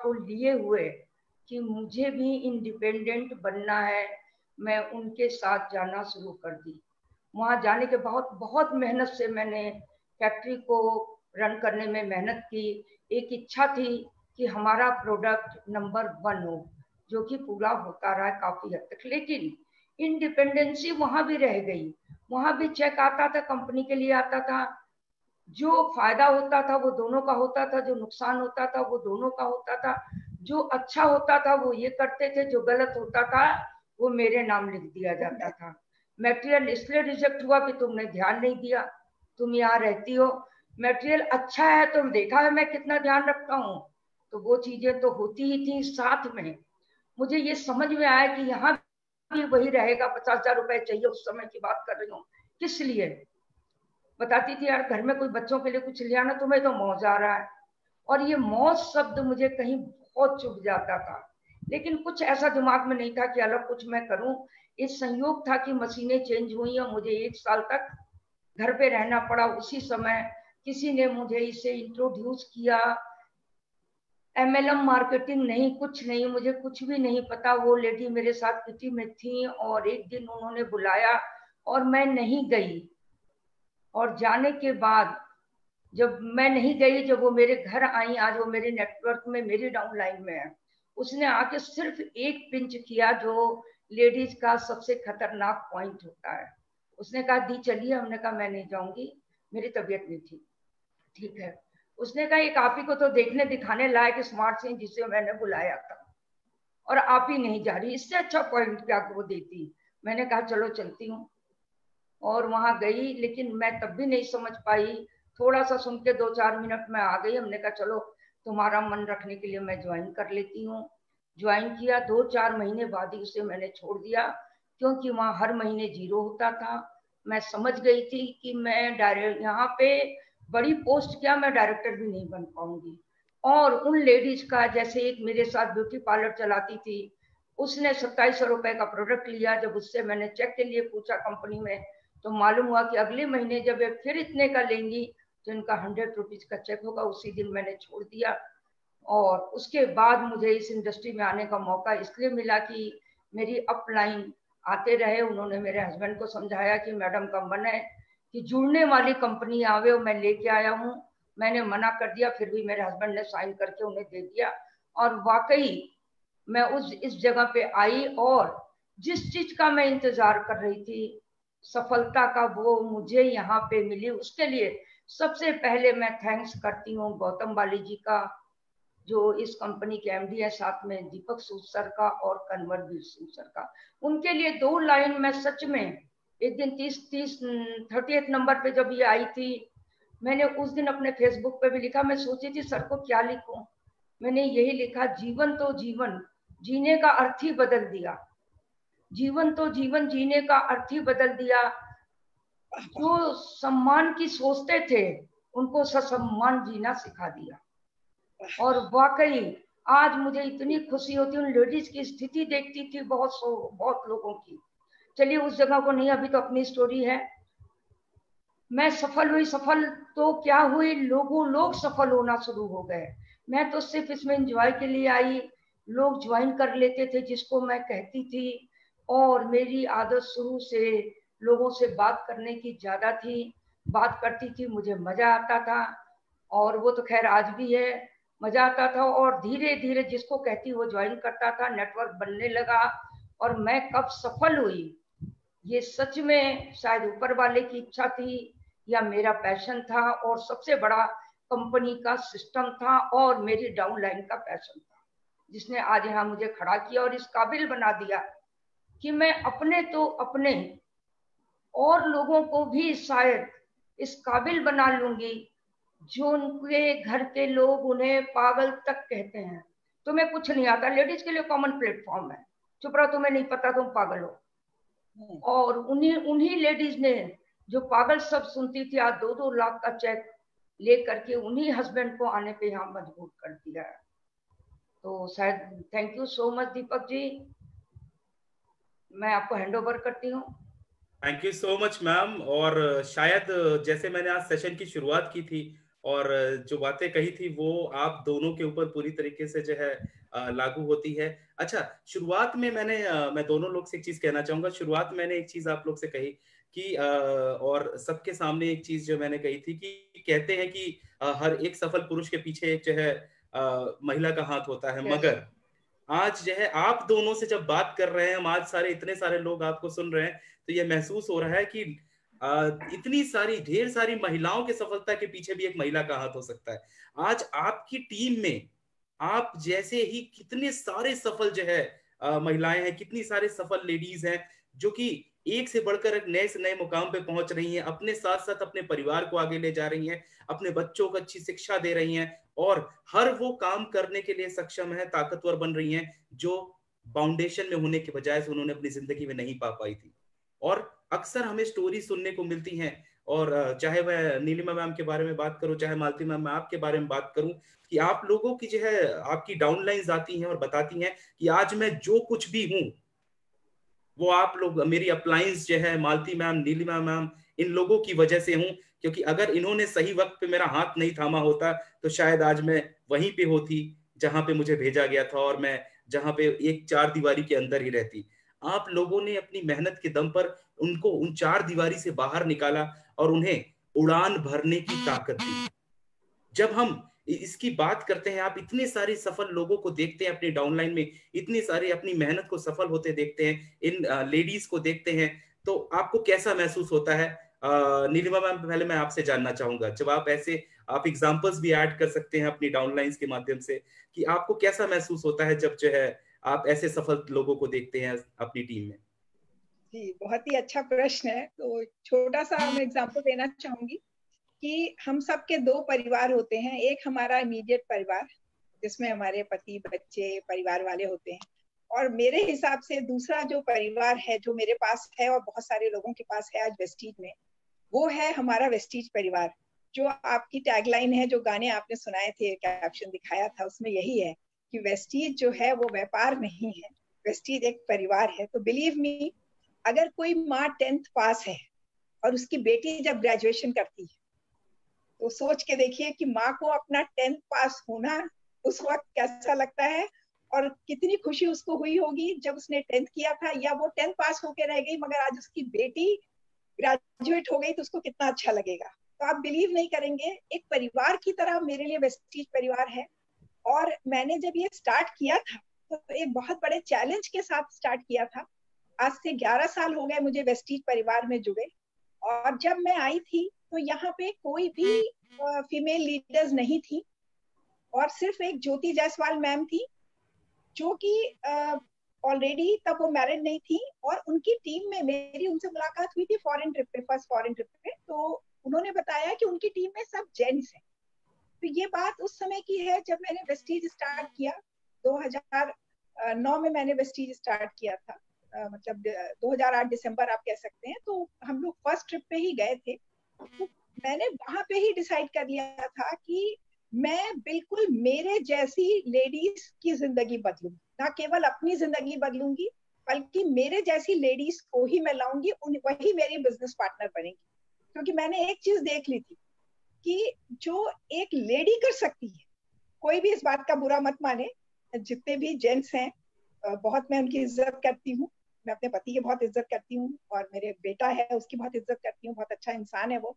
को लिए हुए कि मुझे भी इंडिपेंडेंट बनना है, मैं उनके साथ जाना शुरू कर दी। वहां जाने के बहुत मेहनत से मैंने फैक्ट्री को रन करने में मेहनत की। एक इच्छा थी कि हमारा प्रोडक्ट नंबर 1 हो, जो कि पूरा होता रहा काफी हद तक। लेकिन इंडिपेंडेंसी वहां भी रह गई। वहां भी चेक आता था, कंपनी के लिए आता था। जो फायदा होता था वो दोनों का होता था, जो नुकसान होता था वो दोनों का होता था। जो अच्छा होता था वो ये करते थे, जो गलत होता था वो मेरे नाम लिख दिया जाता था। मटेरियल इसलिए रिजेक्ट हुआ कि तुमने ध्यान नहीं दिया, तुम यहाँ रहती हो। मटेरियल अच्छा है, तुम देखा है मैं कितना ध्यान रखता हूँ। तो वो चीजें तो होती ही थी। साथ में मुझे ये समझ में आया कि यहाँ भी वही रहेगा। 50,000 रुपए चाहिए, उस समय की बात कर रही हूँ। किस लिए? बताती थी यार, घर में कोई बच्चों के लिए कुछ ले आना, तुम्हें तो मौज आ रहा है। और ये मौज शब्द मुझे कहीं बहुत चुभ जाता था। लेकिन कुछ ऐसा दिमाग में नहीं था कि अलग कुछ मैं करूं। इस संयोग था कि मशीनें चेंज हुई और मुझे 1 साल तक घर पे रहना पड़ा। उसी समय किसी ने मुझे इसे इंट्रोड्यूस किया। MLM मार्केटिंग नहीं, कुछ नहीं, मुझे कुछ भी नहीं पता। वो लेडी मेरे साथ किटी में थी और एक दिन उन्होंने बुलाया और मैं नहीं गई। और जाने के बाद जब मैं नहीं गई, जब वो मेरे घर आई, आज वो मेरे नेटवर्क में, मेरी डाउनलाइन में है, उसने आके सिर्फ एक पिंच किया जो लेडीज का सबसे खतरनाक पॉइंट होता है। उसने कहा दी चलिए। हमने कहा मैं नहीं जाऊंगी, मेरी तबीयत नहीं थी। ठीक है। उसने कहा एक आप ही को तो देखने दिखाने लायक स्मार्ट सिंह जिसे मैंने बुलाया था, और आप ही नहीं जा रही, इससे अच्छा पॉइंट क्या वो देती। मैंने कहा चलो चलती हूँ, और वहां गई। लेकिन मैं तब भी नहीं समझ पाई। थोड़ा सा सुन के 2-4 मिनट में आ गई। हमने कहा चलो तुम्हारा मन रखने के लिए मैं ज्वाइन कर लेती हूँ। ज्वाइन किया। 2-4 महीने बाद ही उसे मैंने छोड़ दिया, क्योंकि वहां हर महीने 0 होता था। मैं समझ गई थी कि मैं डायरेक्ट यहाँ पे बड़ी पोस्ट क्या, मैं डायरेक्टर भी नहीं बन पाऊंगी। और उन लेडीज का, जैसे एक मेरे साथ ब्यूटी पार्लर चलाती थी, उसने 2700 रुपए का प्रोडक्ट लिया। जब उससे मैंने चेक के लिए पूछा कंपनी में, तो मालूम हुआ कि अगले महीने जब ये फिर इतने का लेंगी तो इनका 100 रुपीज का चेक होगा। उसी दिन मैंने छोड़ दिया। और उसके बाद मुझे इस इंडस्ट्री में आने का मौका इसलिए मिला कि मेरी अपलाइन आते रहे। उन्होंने मेरे हस्बैंड को समझाया कि मैडम का मन है कि जुड़ने वाली कंपनी आवे, और मैं लेके आया हूँ। मैंने मना कर दिया, फिर भी मेरे हस्बैंड ने साइन करके उन्हें दे दिया। और वाकई मैं इस जगह पे आई, और जिस चीज का मैं इंतजार कर रही थी, सफलता का, वो मुझे यहाँ पे मिली। उसके लिए सबसे पहले मैं थैंक्स करती हूँ गौतम बाली जी का, जो इस कंपनी के MD है, साथ में दीपक सूद सर का और कन्वरवीर सिंह सर का। उनके लिए 2 लाइन मैं सच में, एक दिन 38 नंबर पे जब ये आई थी, मैंने उस दिन अपने फेसबुक पे भी लिखा। मैं सोची थी सर को क्या लिखूं। मैंने यही लिखा, जीवन तो जीवन जीने का अर्थ ही बदल दिया। जीवन तो जीवन जीने का अर्थ ही बदल दिया। जो सम्मान की सोचते थे उनको ससम्मान जीना सिखा दिया। और वाकई आज मुझे इतनी खुशी होती, उन लेडीज की स्थिति देखती थी, बहुत लोगों की। चलिए उस जगह को नहीं, अभी तो अपनी स्टोरी है। मैं सफल हुई। सफल तो क्या हुई, लोग सफल होना शुरू हो गए। मैं तो सिर्फ इसमें एंजॉय के लिए आई। लोग ज्वाइन कर लेते थे जिसको मैं कहती थी। और मेरी आदत शुरू से लोगों से बात करने की ज्यादा थी। बात करती थी, मुझे मजा आता था। और वो तो खैर आज भी है, मजा आता था। और धीरे धीरे जिसको कहती वो ज्वाइन करता था, नेटवर्क बनने लगा। और मैं कब सफल हुई, ये सच में शायद ऊपर वाले की इच्छा थी या मेरा पैशन था, और सबसे बड़ा कंपनी का सिस्टम था और मेरी डाउनलाइन का पैशन था, जिसने आज यहाँ मुझे खड़ा किया और इस काबिल बना दिया कि मैं अपने और लोगों को भी शायद इस काबिल बना लूंगी, जो उनके घर के लोग उन्हें पागल तक कहते हैं। तुम्हें कुछ नहीं आता, लेडीज के लिए कॉमन प्लेटफॉर्म है, चुप रहो, तुम्हें नहीं पता, तुम पागल हो। और उन्हीं लेडीज ने, जो पागल सब सुनती थी, आज 2-2 लाख का चेक ले करके उन्हीं हस्बैंड को आने पे यहाँ मजबूर कर दिया है। तो शायद thank you so much Deepak ji, मैं आपको हैंड ओवर करती हूँ। Thank you so much ma'am. और शायद जैसे मैंने आज सेशन की शुरुआत की थी, और जो बातें कही थी वो आप दोनों के ऊपर पूरी तरीके से जो है लागू होती है। अच्छा, शुरुआत में मैं दोनों लोग से एक चीज कहना चाहूंगा। शुरुआत में मैंने एक चीज आप लोग से कही कि और सबके सामने एक चीज जो मैंने कही थी कि कहते हैं कि हर एक सफल पुरुष के पीछे एक जो है महिला का हाथ होता है। Yes. मगर आज जो है आप दोनों से जब बात कर रहे हैं, हम आज इतने सारे लोग आपको सुन रहे हैं, तो ये महसूस हो रहा है कि इतनी सारी ढेर सारी महिलाओं की सफलता के पीछे भी एक महिला का हाथ हो सकता है। आज आपकी टीम में आप जैसे ही कितने सारे सफल जो है महिलाएं हैं, कितनी सारे सफल लेडीज हैं जो कि एक से बढ़कर एक नए से नए मुकाम पे पहुंच रही हैं, अपने साथ साथ अपने परिवार को आगे ले जा रही हैं, अपने बच्चों को अच्छी शिक्षा दे रही हैं और हर वो काम करने के लिए सक्षम है, ताकतवर बन रही हैं जो फाउंडेशन में होने के बजाय से उन्होंने अपनी जिंदगी में नहीं पा पाई थी। और अक्सर हमें स्टोरी सुनने को मिलती हैं, और चाहे वह नीलिमा मैम के बारे में बात करूं, चाहे मालती मैम मैं आपके बारे में बात करूं, कि आप लोगों की जो है आपकी डाउनलाइंस आती हैं और बताती हैं कि आज मैं जो कुछ भी हूं वो आप लोग, मेरी अप्लायंस जो है मालती मैम, नीलिमा मैम, इन लोगों की वजह से हूं। क्योंकि अगर इन्होंने सही वक्त पे मेरा हाथ नहीं थामा होता तो शायद आज मैं वहीं पे होती जहां पे मुझे भेजा गया था, और मैं जहां पे एक चार दीवारी के अंदर ही रहती। आप लोगों ने अपनी मेहनत के दम पर उनको उन चार दीवारी से बाहर निकाला और उन्हें उड़ान भरने की ताकत दी। जब हम इसकी बात करते हैं, आप इतने सारे सफल लोगों को देखते हैं अपनी डाउनलाइन में, इतनी सारी अपनी मेहनत को सफल होते देखते हैं, इन लेडीज को देखते हैं, तो आपको कैसा महसूस होता है? नीलिमा मैम, पहले मैं आपसे जानना चाहूंगा, जब आप ऐसे, आप एग्जांपल्स भी ऐड कर सकते हैं अपनी डाउनलाइंस के माध्यम से, कि आपको कैसा महसूस होता है जब जो है आप ऐसे सफल लोगों को देखते हैं अपनी टीम में। जी, बहुत ही अच्छा प्रश्न है। तो छोटा सा मैं एग्जांपल देना चाहूंगी कि हम सबके दो परिवार होते हैं। एक हमारा इमीडिएट परिवार जिसमें हमारे पति, बच्चे, परिवार वाले होते हैं, और मेरे हिसाब से दूसरा जो परिवार है जो मेरे पास है और बहुत सारे लोगों के पास है आज वेस्टीज में, वो है हमारा वेस्टीज परिवार। जो आपकी टैगलाइन है, जो गाने आपने सुनाए थे, कैप्शन दिखाया था, उसमें यही है कि वेस्टीज जो है वो व्यापार नहीं है, वेस्टीज एक परिवार है। तो बिलीव मी, अगर कोई माँ 10th पास है और उसकी बेटी जब ग्रेजुएशन करती है तो सोच के देखिए कि माँ को अपना 10th पास होना उस वक्त कैसा लगता है, और कितनी खुशी उसको हुई होगी जब उसने 10th किया था, या वो 10th पास होके रह गई मगर आज उसकी बेटी ग्रेजुएट हो गई तो उसको कितना अच्छा लगेगा। तो आप बिलीव नहीं करेंगे, एक परिवार की तरह मेरे लिए वेस्टीज परिवार है। और मैंने जब ये स्टार्ट किया था तो एक बहुत बड़े चैलेंज के साथ स्टार्ट किया था। आज से 11 साल हो गए मुझे वेस्टीज परिवार में जुड़े, और जब मैं आई थी तो यहाँ पे कोई भी फीमेल लीडर्स नहीं थी, और सिर्फ एक ज्योति जायसवाल मैम थी जो कि ऑलरेडी तब वो मैरिड नहीं थी, और उनकी टीम में मेरी उनसे मुलाकात हुई थी फॉरेन ट्रिप पे, फर्स्ट फॉरेन ट्रिप पे। तो उन्होंने बताया कि उनकी टीम में सब जेंट्स हैं। तो ये बात उस समय की है जब मैंने वेस्टीज स्टार्ट किया। 2009 में मैंने वेस्टीज स्टार्ट किया था, मतलब 2008 दिसंबर आप कह सकते हैं। तो हम लोग फर्स्ट ट्रिप पे ही गए थे, तो मैंने वहां पे ही डिसाइड कर लिया था कि मैं बिल्कुल मेरे जैसी लेडीज की जिंदगी बदलूंगी, ना केवल अपनी जिंदगी बदलूंगी बल्कि मेरे जैसी लेडीज को ही मैं लाऊंगी, वही मेरी बिजनेस पार्टनर बनेगी। क्योंकि मैंने एक चीज देख ली थी कि जो एक लेडी कर सकती है, कोई भी इस बात का बुरा मत माने, जितने भी जेंट्स हैं बहुत मैं उनकी इज्जत करती हूँ, मैं अपने पति की बहुत इज्जत करती हूँ, और मेरे बेटा है उसकी बहुत इज्जत करती हूँ, बहुत अच्छा इंसान है वो।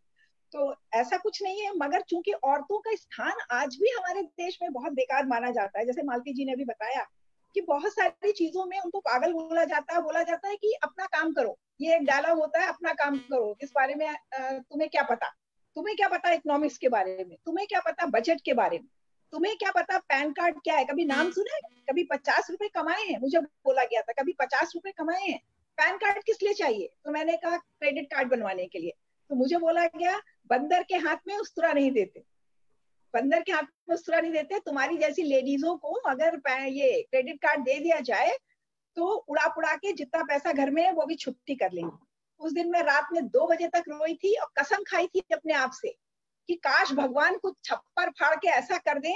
तो ऐसा कुछ नहीं है, मगर चूंकि औरतों का स्थान आज भी हमारे देश में बहुत बेकार माना जाता है। जैसे मालती जी ने भी बताया कि बहुत सारी चीजों में उनको पागल बोला जाता है कि अपना काम करो। ये एक डायलॉग होता है, अपना काम करो, इस बारे में तुम्हें क्या पता, तुम्हें क्या पता इकोनॉमिक्स के बारे में, तुम्हें क्या पता बजट के बारे में, तुम्हें क्या पता पैन कार्ड क्या है, कभी नाम सुना है, कभी 50 रुपए कमाए हैं, मुझे बोला गया था कभी 50 रुपए कमाए हैं, पैन कार्ड किस लिए चाहिए, तो मैंने कहा क्रेडिट कार्ड बनवाने के लिए। तो मुझे बोला गया बंदर के हाथ में उस्तरा नहीं देते, बंदर के हाथ में उस्तरा नहीं देते, तुम्हारी जैसी लेडीजों को अगर ये क्रेडिट कार्ड दे दिया जाए तो उड़ा पुड़ा के जितना पैसा घर में है वो भी छुट्टी कर लेंगे। उस दिन मैं रात में 2 बजे तक रोई थी और कसम खाई थी अपने आप से कि काश भगवान कुछ छप्पर फाड़ के ऐसा कर दें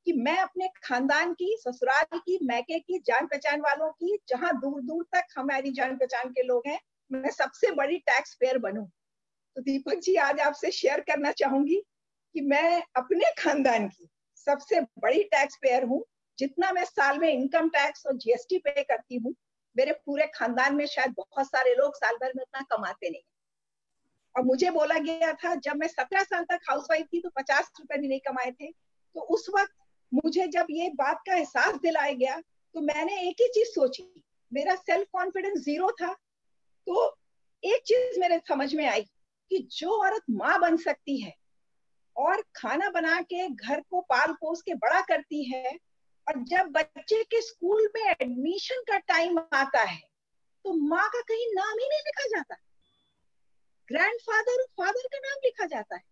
कि मैं अपने खानदान की, ससुराल की, मैके की, जान पहचान वालों की, जहां दूर दूर तक हमारी जान पहचान के लोग हैं, मैं सबसे बड़ी टैक्स पेयर बनूं। तो दीपक जी, आज आपसे शेयर करना चाहूंगी कि मैं अपने खानदान की सबसे बड़ी टैक्स पेयर हूँ। जितना मैं साल में इनकम टैक्स और जीएसटी पे करती हूँ, मेरे पूरे खानदान में शायद बहुत सारे लोग साल भर में उतना कमाते नहीं। और मुझे बोला गया था, जब मैं 17 साल तक हाउसवाइफ थी तो 50 रुपए भी नहीं कमाए थे। तो उस वक्त मुझे जब ये बात का एहसास दिलाया गया तो मैंने एक ही चीज सोची, मेरा सेल्फ कॉन्फिडेंस 0 था। तो एक चीज मेरे समझ में आई कि जो औरत माँ बन सकती है और खाना बना के घर को पाल पोस के बड़ा करती है, और जब बच्चे के स्कूल में एडमिशन का टाइम आता है तो माँ का कहीं नाम ही नहीं लिखा जाता, ग्रैंडफादर फादर का नाम लिखा जाता है।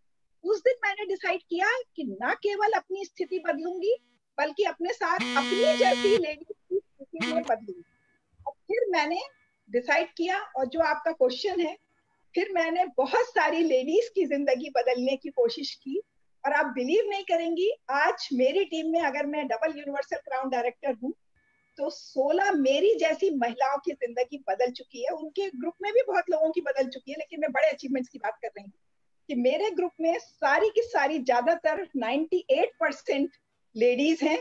उस दिन मैंने डिसाइड किया कि ना केवल अपनी स्थिति बदलूंगी, बल्कि अपने साथ अपनी जैसी लेडीज की स्थिति में बदलूंगी। और फिर मैंने डिसाइड किया, और जो आपका क्वेश्चन है, फिर मैंने बहुत सारी लेडीज की जिंदगी बदलने की कोशिश की। और आप बिलीव नहीं करेंगी, आज मेरी टीम में अगर मैं डबल यूनिवर्सल क्राउन डायरेक्टर हूँ तो 16 मेरी जैसी महिलाओं की जिंदगी बदल चुकी है। उनके ग्रुप में भी बहुत लोगों की बदल चुकी है, लेकिन मैं बड़े अचीवमेंट्स की बात कर रही हूँ कि मेरे ग्रुप में सारी की सारी ज्यादातर 98% लेडीज हैं।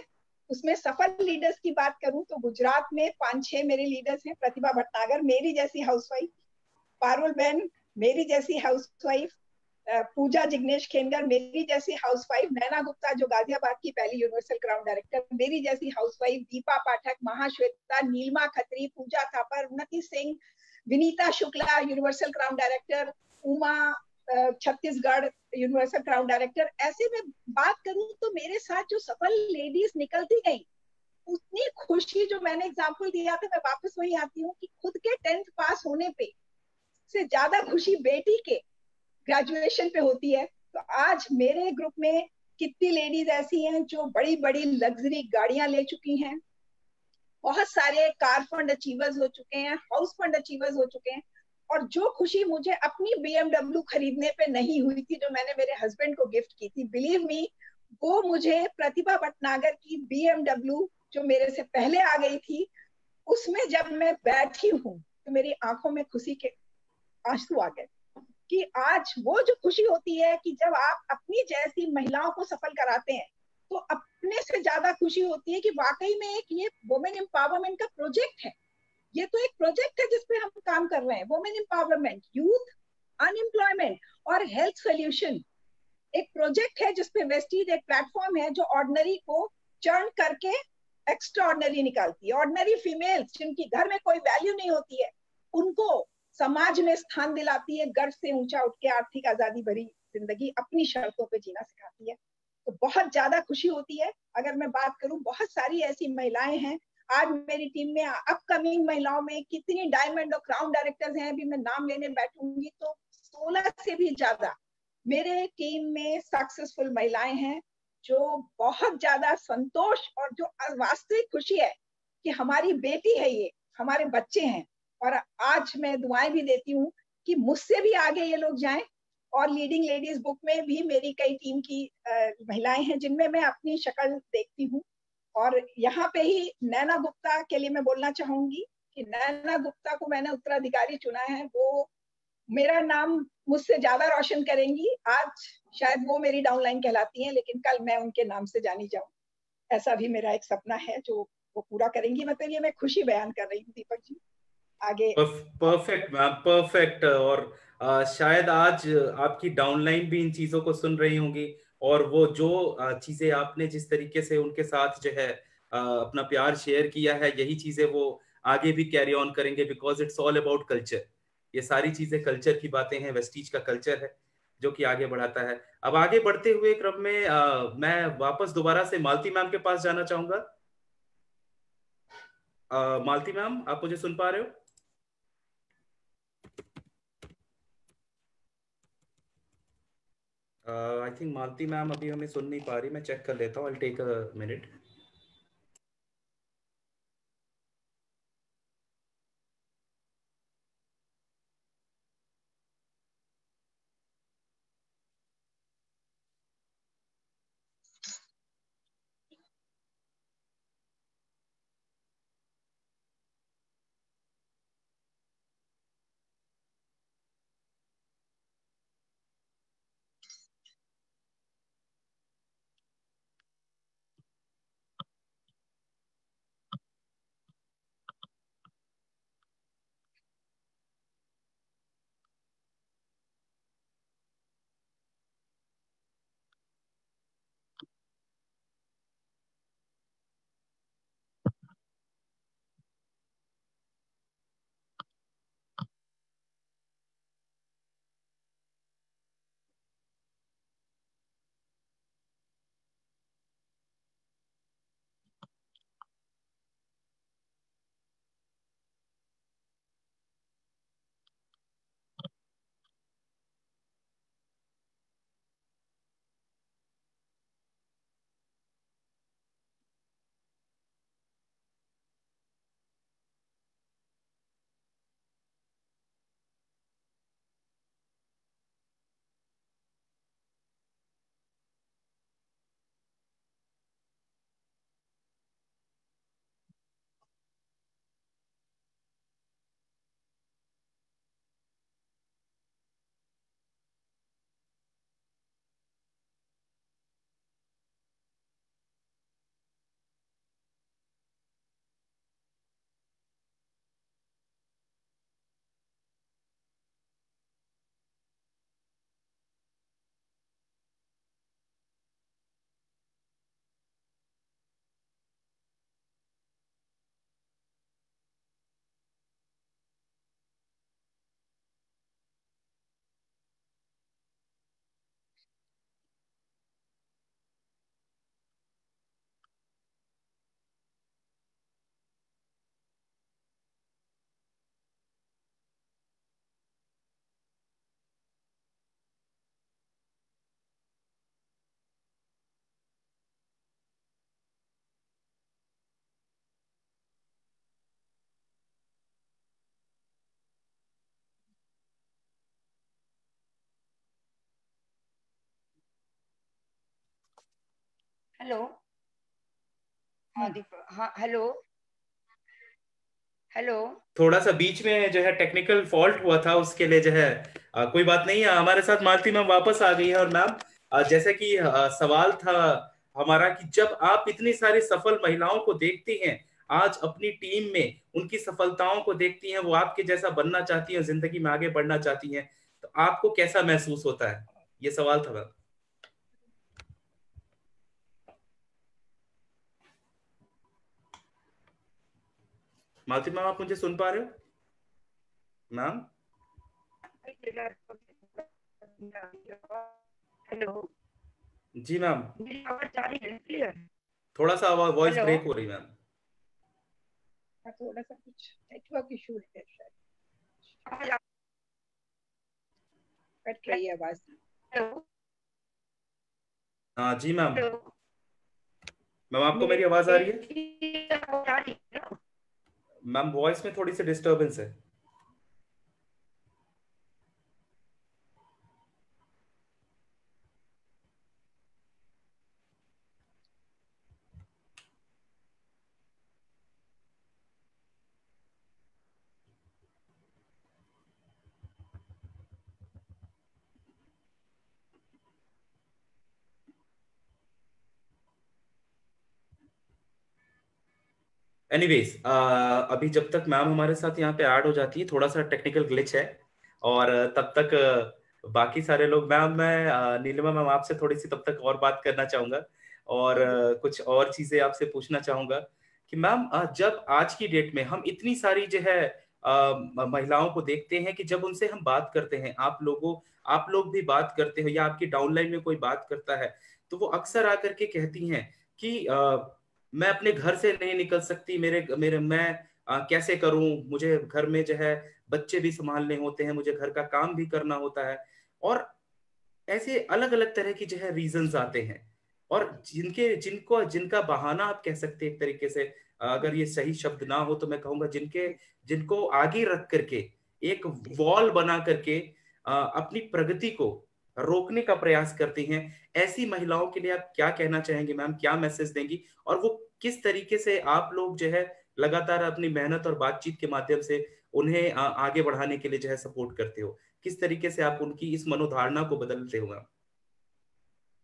उसमें सफल लीडर्स की बात करूं तो गुजरात में 5-6 मेरे लीडर्स हैं। प्रतिभा भटनागर मेरी जैसी हाउसवाइफ, पारुल बहन मेरी जैसी हाउसवाइफ, पूजा जिग्नेश खेंगर मेरी जैसी हाउसवाइफ, नैना गुप्ता जो गाजियाबाद की पहली यूनिवर्सल क्राउन डायरेक्टर मेरी जैसी हाउसवाइफ, दीपा पाठक, महाश्वेता, नीलमा खत्री, पूजा थापर, उन्नति Singh, Vinita Shukla universal crown director, Uma Chhattisgarh universal crown director. ऐसे में बात करूं तो मेरे साथ जो सफल लेडीज निकलती गई, उतनी खुशी, जो मैंने एग्जाम्पल दिया था, मैं वापस वही आती हूँ कि खुद के 10th पास होने पे से ज्यादा खुशी बेटी के ग्रेजुएशन पे होती है। तो आज मेरे ग्रुप में कितनी लेडीज ऐसी हैं जो बड़ी बड़ी लग्जरी गाड़ियां ले चुकी हैं, बहुत सारे कार फंड अचीवर्स हो चुके हैं, हाउस फंड अचीवर्स हो चुके हैं। और जो खुशी मुझे अपनी BMW खरीदने पे नहीं हुई थी, जो मैंने मेरे हस्बैंड को गिफ्ट की थी, बिलीव मी, वो मुझे प्रतिभा भटनागर की BMW जो मेरे से पहले आ गई थी, उसमें जब मैं बैठी हूँ तो मेरी आंखों में खुशी के आंसू आ गए। कि आज वो जो खुशी होती है कि जब आप अपनी जैसी महिलाओं को सफल कराते हैं, तो अपने से ज्यादा खुशी होती है कि वाकई में एक ये वुमेन एम्पावरमेंट का प्रोजेक्ट है। ये तो एक प्रोजेक्ट है जिसपे हम काम कर रहे हैं, वुमेन एम्पावरमेंट, यूथ अनएम्प्लॉयमेंट और हेल्थ सोल्यूशन। एक प्रोजेक्ट है जिसपे वेस्टीज एक प्लेटफॉर्म है जो ऑर्डिनरी को चर्न करके एक्स्ट्रा ऑर्डिनरी निकालती है। ऑर्डिनरी फीमेल्स जिनकी घर में कोई वैल्यू नहीं होती है, उनको समाज में स्थान दिलाती है, गर्व से ऊंचा उठ के आर्थिक आजादी भरी जिंदगी अपनी शर्तों पे जीना सिखाती है। तो बहुत ज्यादा खुशी होती है। अगर मैं बात करूं, बहुत सारी ऐसी महिलाएं हैं आज मेरी टीम में। अपकमिंग महिलाओं में कितनी डायमंड और क्राउन डायरेक्टर्स हैं, अभी मैं नाम लेने बैठूंगी तो 16 से भी ज्यादा मेरे टीम में सक्सेसफुल महिलाएं हैं, जो बहुत ज्यादा संतोष और जो वास्तविक खुशी है कि हमारी बेटी है, ये हमारे बच्चे हैं। और आज मैं दुआएं भी देती हूँ कि मुझसे भी आगे ये लोग जाएं। और लीडिंग लेडीज बुक में भी मेरी कई टीम की महिलाएं हैं जिनमें मैं अपनी शक्ल देखती हूँ। और यहाँ पे ही नैना गुप्ता के लिए मैं बोलना चाहूंगी कि नैना गुप्ता को मैंने उत्तराधिकारी चुना है। वो मेरा नाम मुझसे ज्यादा रोशन करेंगी। आज शायद वो मेरी डाउनलाइन कहलाती हैं, लेकिन कल मैं उनके नाम से जानी जाऊं, ऐसा भी मेरा एक सपना है जो वो पूरा करेंगी। मतलब ये मैं खुशी बयान कर रही हूँ दीपक जी। आगे परफेक्ट मैम, परफेक्ट। और शायद आज आपकी डाउनलाइन भी इन चीजों को सुन रही होंगी, और वो जो चीजें आपने जिस तरीके से उनके साथ जो है अपना प्यार शेयर किया है, यही चीजें वो आगे भी कैरी ऑन करेंगे, because it's all about culture. ये सारी चीजें कल्चर की बातें हैं, वेस्टीज का कल्चर है जो कि आगे बढ़ाता है। अब आगे बढ़ते हुए क्रम में मैं वापस दोबारा से मालती मैम के पास जाना चाहूंगा। मालती मैम, आप मुझे सुन पा रहे हो? आई थिंक मालती मैम अभी हमें सुन नहीं पा रही। मैं चेक कर लेता हूँ, I take a minute. Hello. हाँ हाँ, हेलो हेलो। थोड़ा सा बीच में जो है टेक्निकल फॉल्ट हुआ था, उसके लिए जो है कोई बात नहीं है। हमारे साथ मालती मैम वापस आ गई है। और मैम जैसे कि सवाल था हमारा कि जब आप इतनी सारी सफल महिलाओं को देखती हैं, आज अपनी टीम में उनकी सफलताओं को देखती हैं, वो आपके जैसा बनना चाहती हैं, जिंदगी में आगे बढ़ना चाहती हैं, तो आपको कैसा महसूस होता है? ये सवाल था मैम। मालती मैम, आप मुझे सुन पा रहे हो मैम? हेलो। जी मैम। मेरी आवाज जा रही है क्लियर? थोड़ा सा वॉइस हेलो। ब्रेक हो रही मैम। थोड़ा सा कुछ नेटवर्क इशू है शायद, कट रही है आवाज। हेलो। हाँ जी मैम। हेलो। मैम आपको मेरी आवाज आ रही है? मेरी आवाज आ रही है ना? मैम वॉइस में थोड़ी सी डिस्टरबेंस है। एनीवेज, अभी जब तक मैम हमारे साथ यहाँ पे ऐड हो जाती है, थोड़ा सा टेक्निकल ग्लिच है। और तब तक बाकी सारे लोग, मैं नीलिमा मैम आपसे थोड़ी सी तब तक और बात करना चाहूंगा। और कुछ और चीजें आपसे पूछना चाहूंगा कि मैम जब आज की डेट में हम इतनी सारी जो है महिलाओं को देखते हैं कि जब उनसे हम बात करते हैं, आप लोग भी बात करते हो या आपकी डाउनलाइन में कोई बात करता है, तो वो अक्सर आकर के कहती हैं कि मैं अपने घर से नहीं निकल सकती, मेरे मेरे मैं कैसे करूं, मुझे घर में जो है बच्चे भी संभालने होते हैं, मुझे घर का काम भी करना होता है। और ऐसे अलग अलग तरह की जो है रीजंस आते हैं। और जिनका बहाना आप कह सकते हैं एक तरीके से, अगर ये सही शब्द ना हो तो मैं कहूंगा जिनको आगे रख करके एक वॉल बना करके अपनी प्रगति को रोकने का प्रयास करती हैं, ऐसी महिलाओं के लिए आप क्या कहना चाहेंगे मैम? क्या मैसेज देंगी? और वो किस तरीके से आप लोग जो है लगातार अपनी मेहनत और बातचीत के माध्यम से उन्हें आगे बढ़ाने के लिए जो है सपोर्ट करते हो? किस तरीके से आप उनकी इस मनोधारणा को बदलते हो मैम?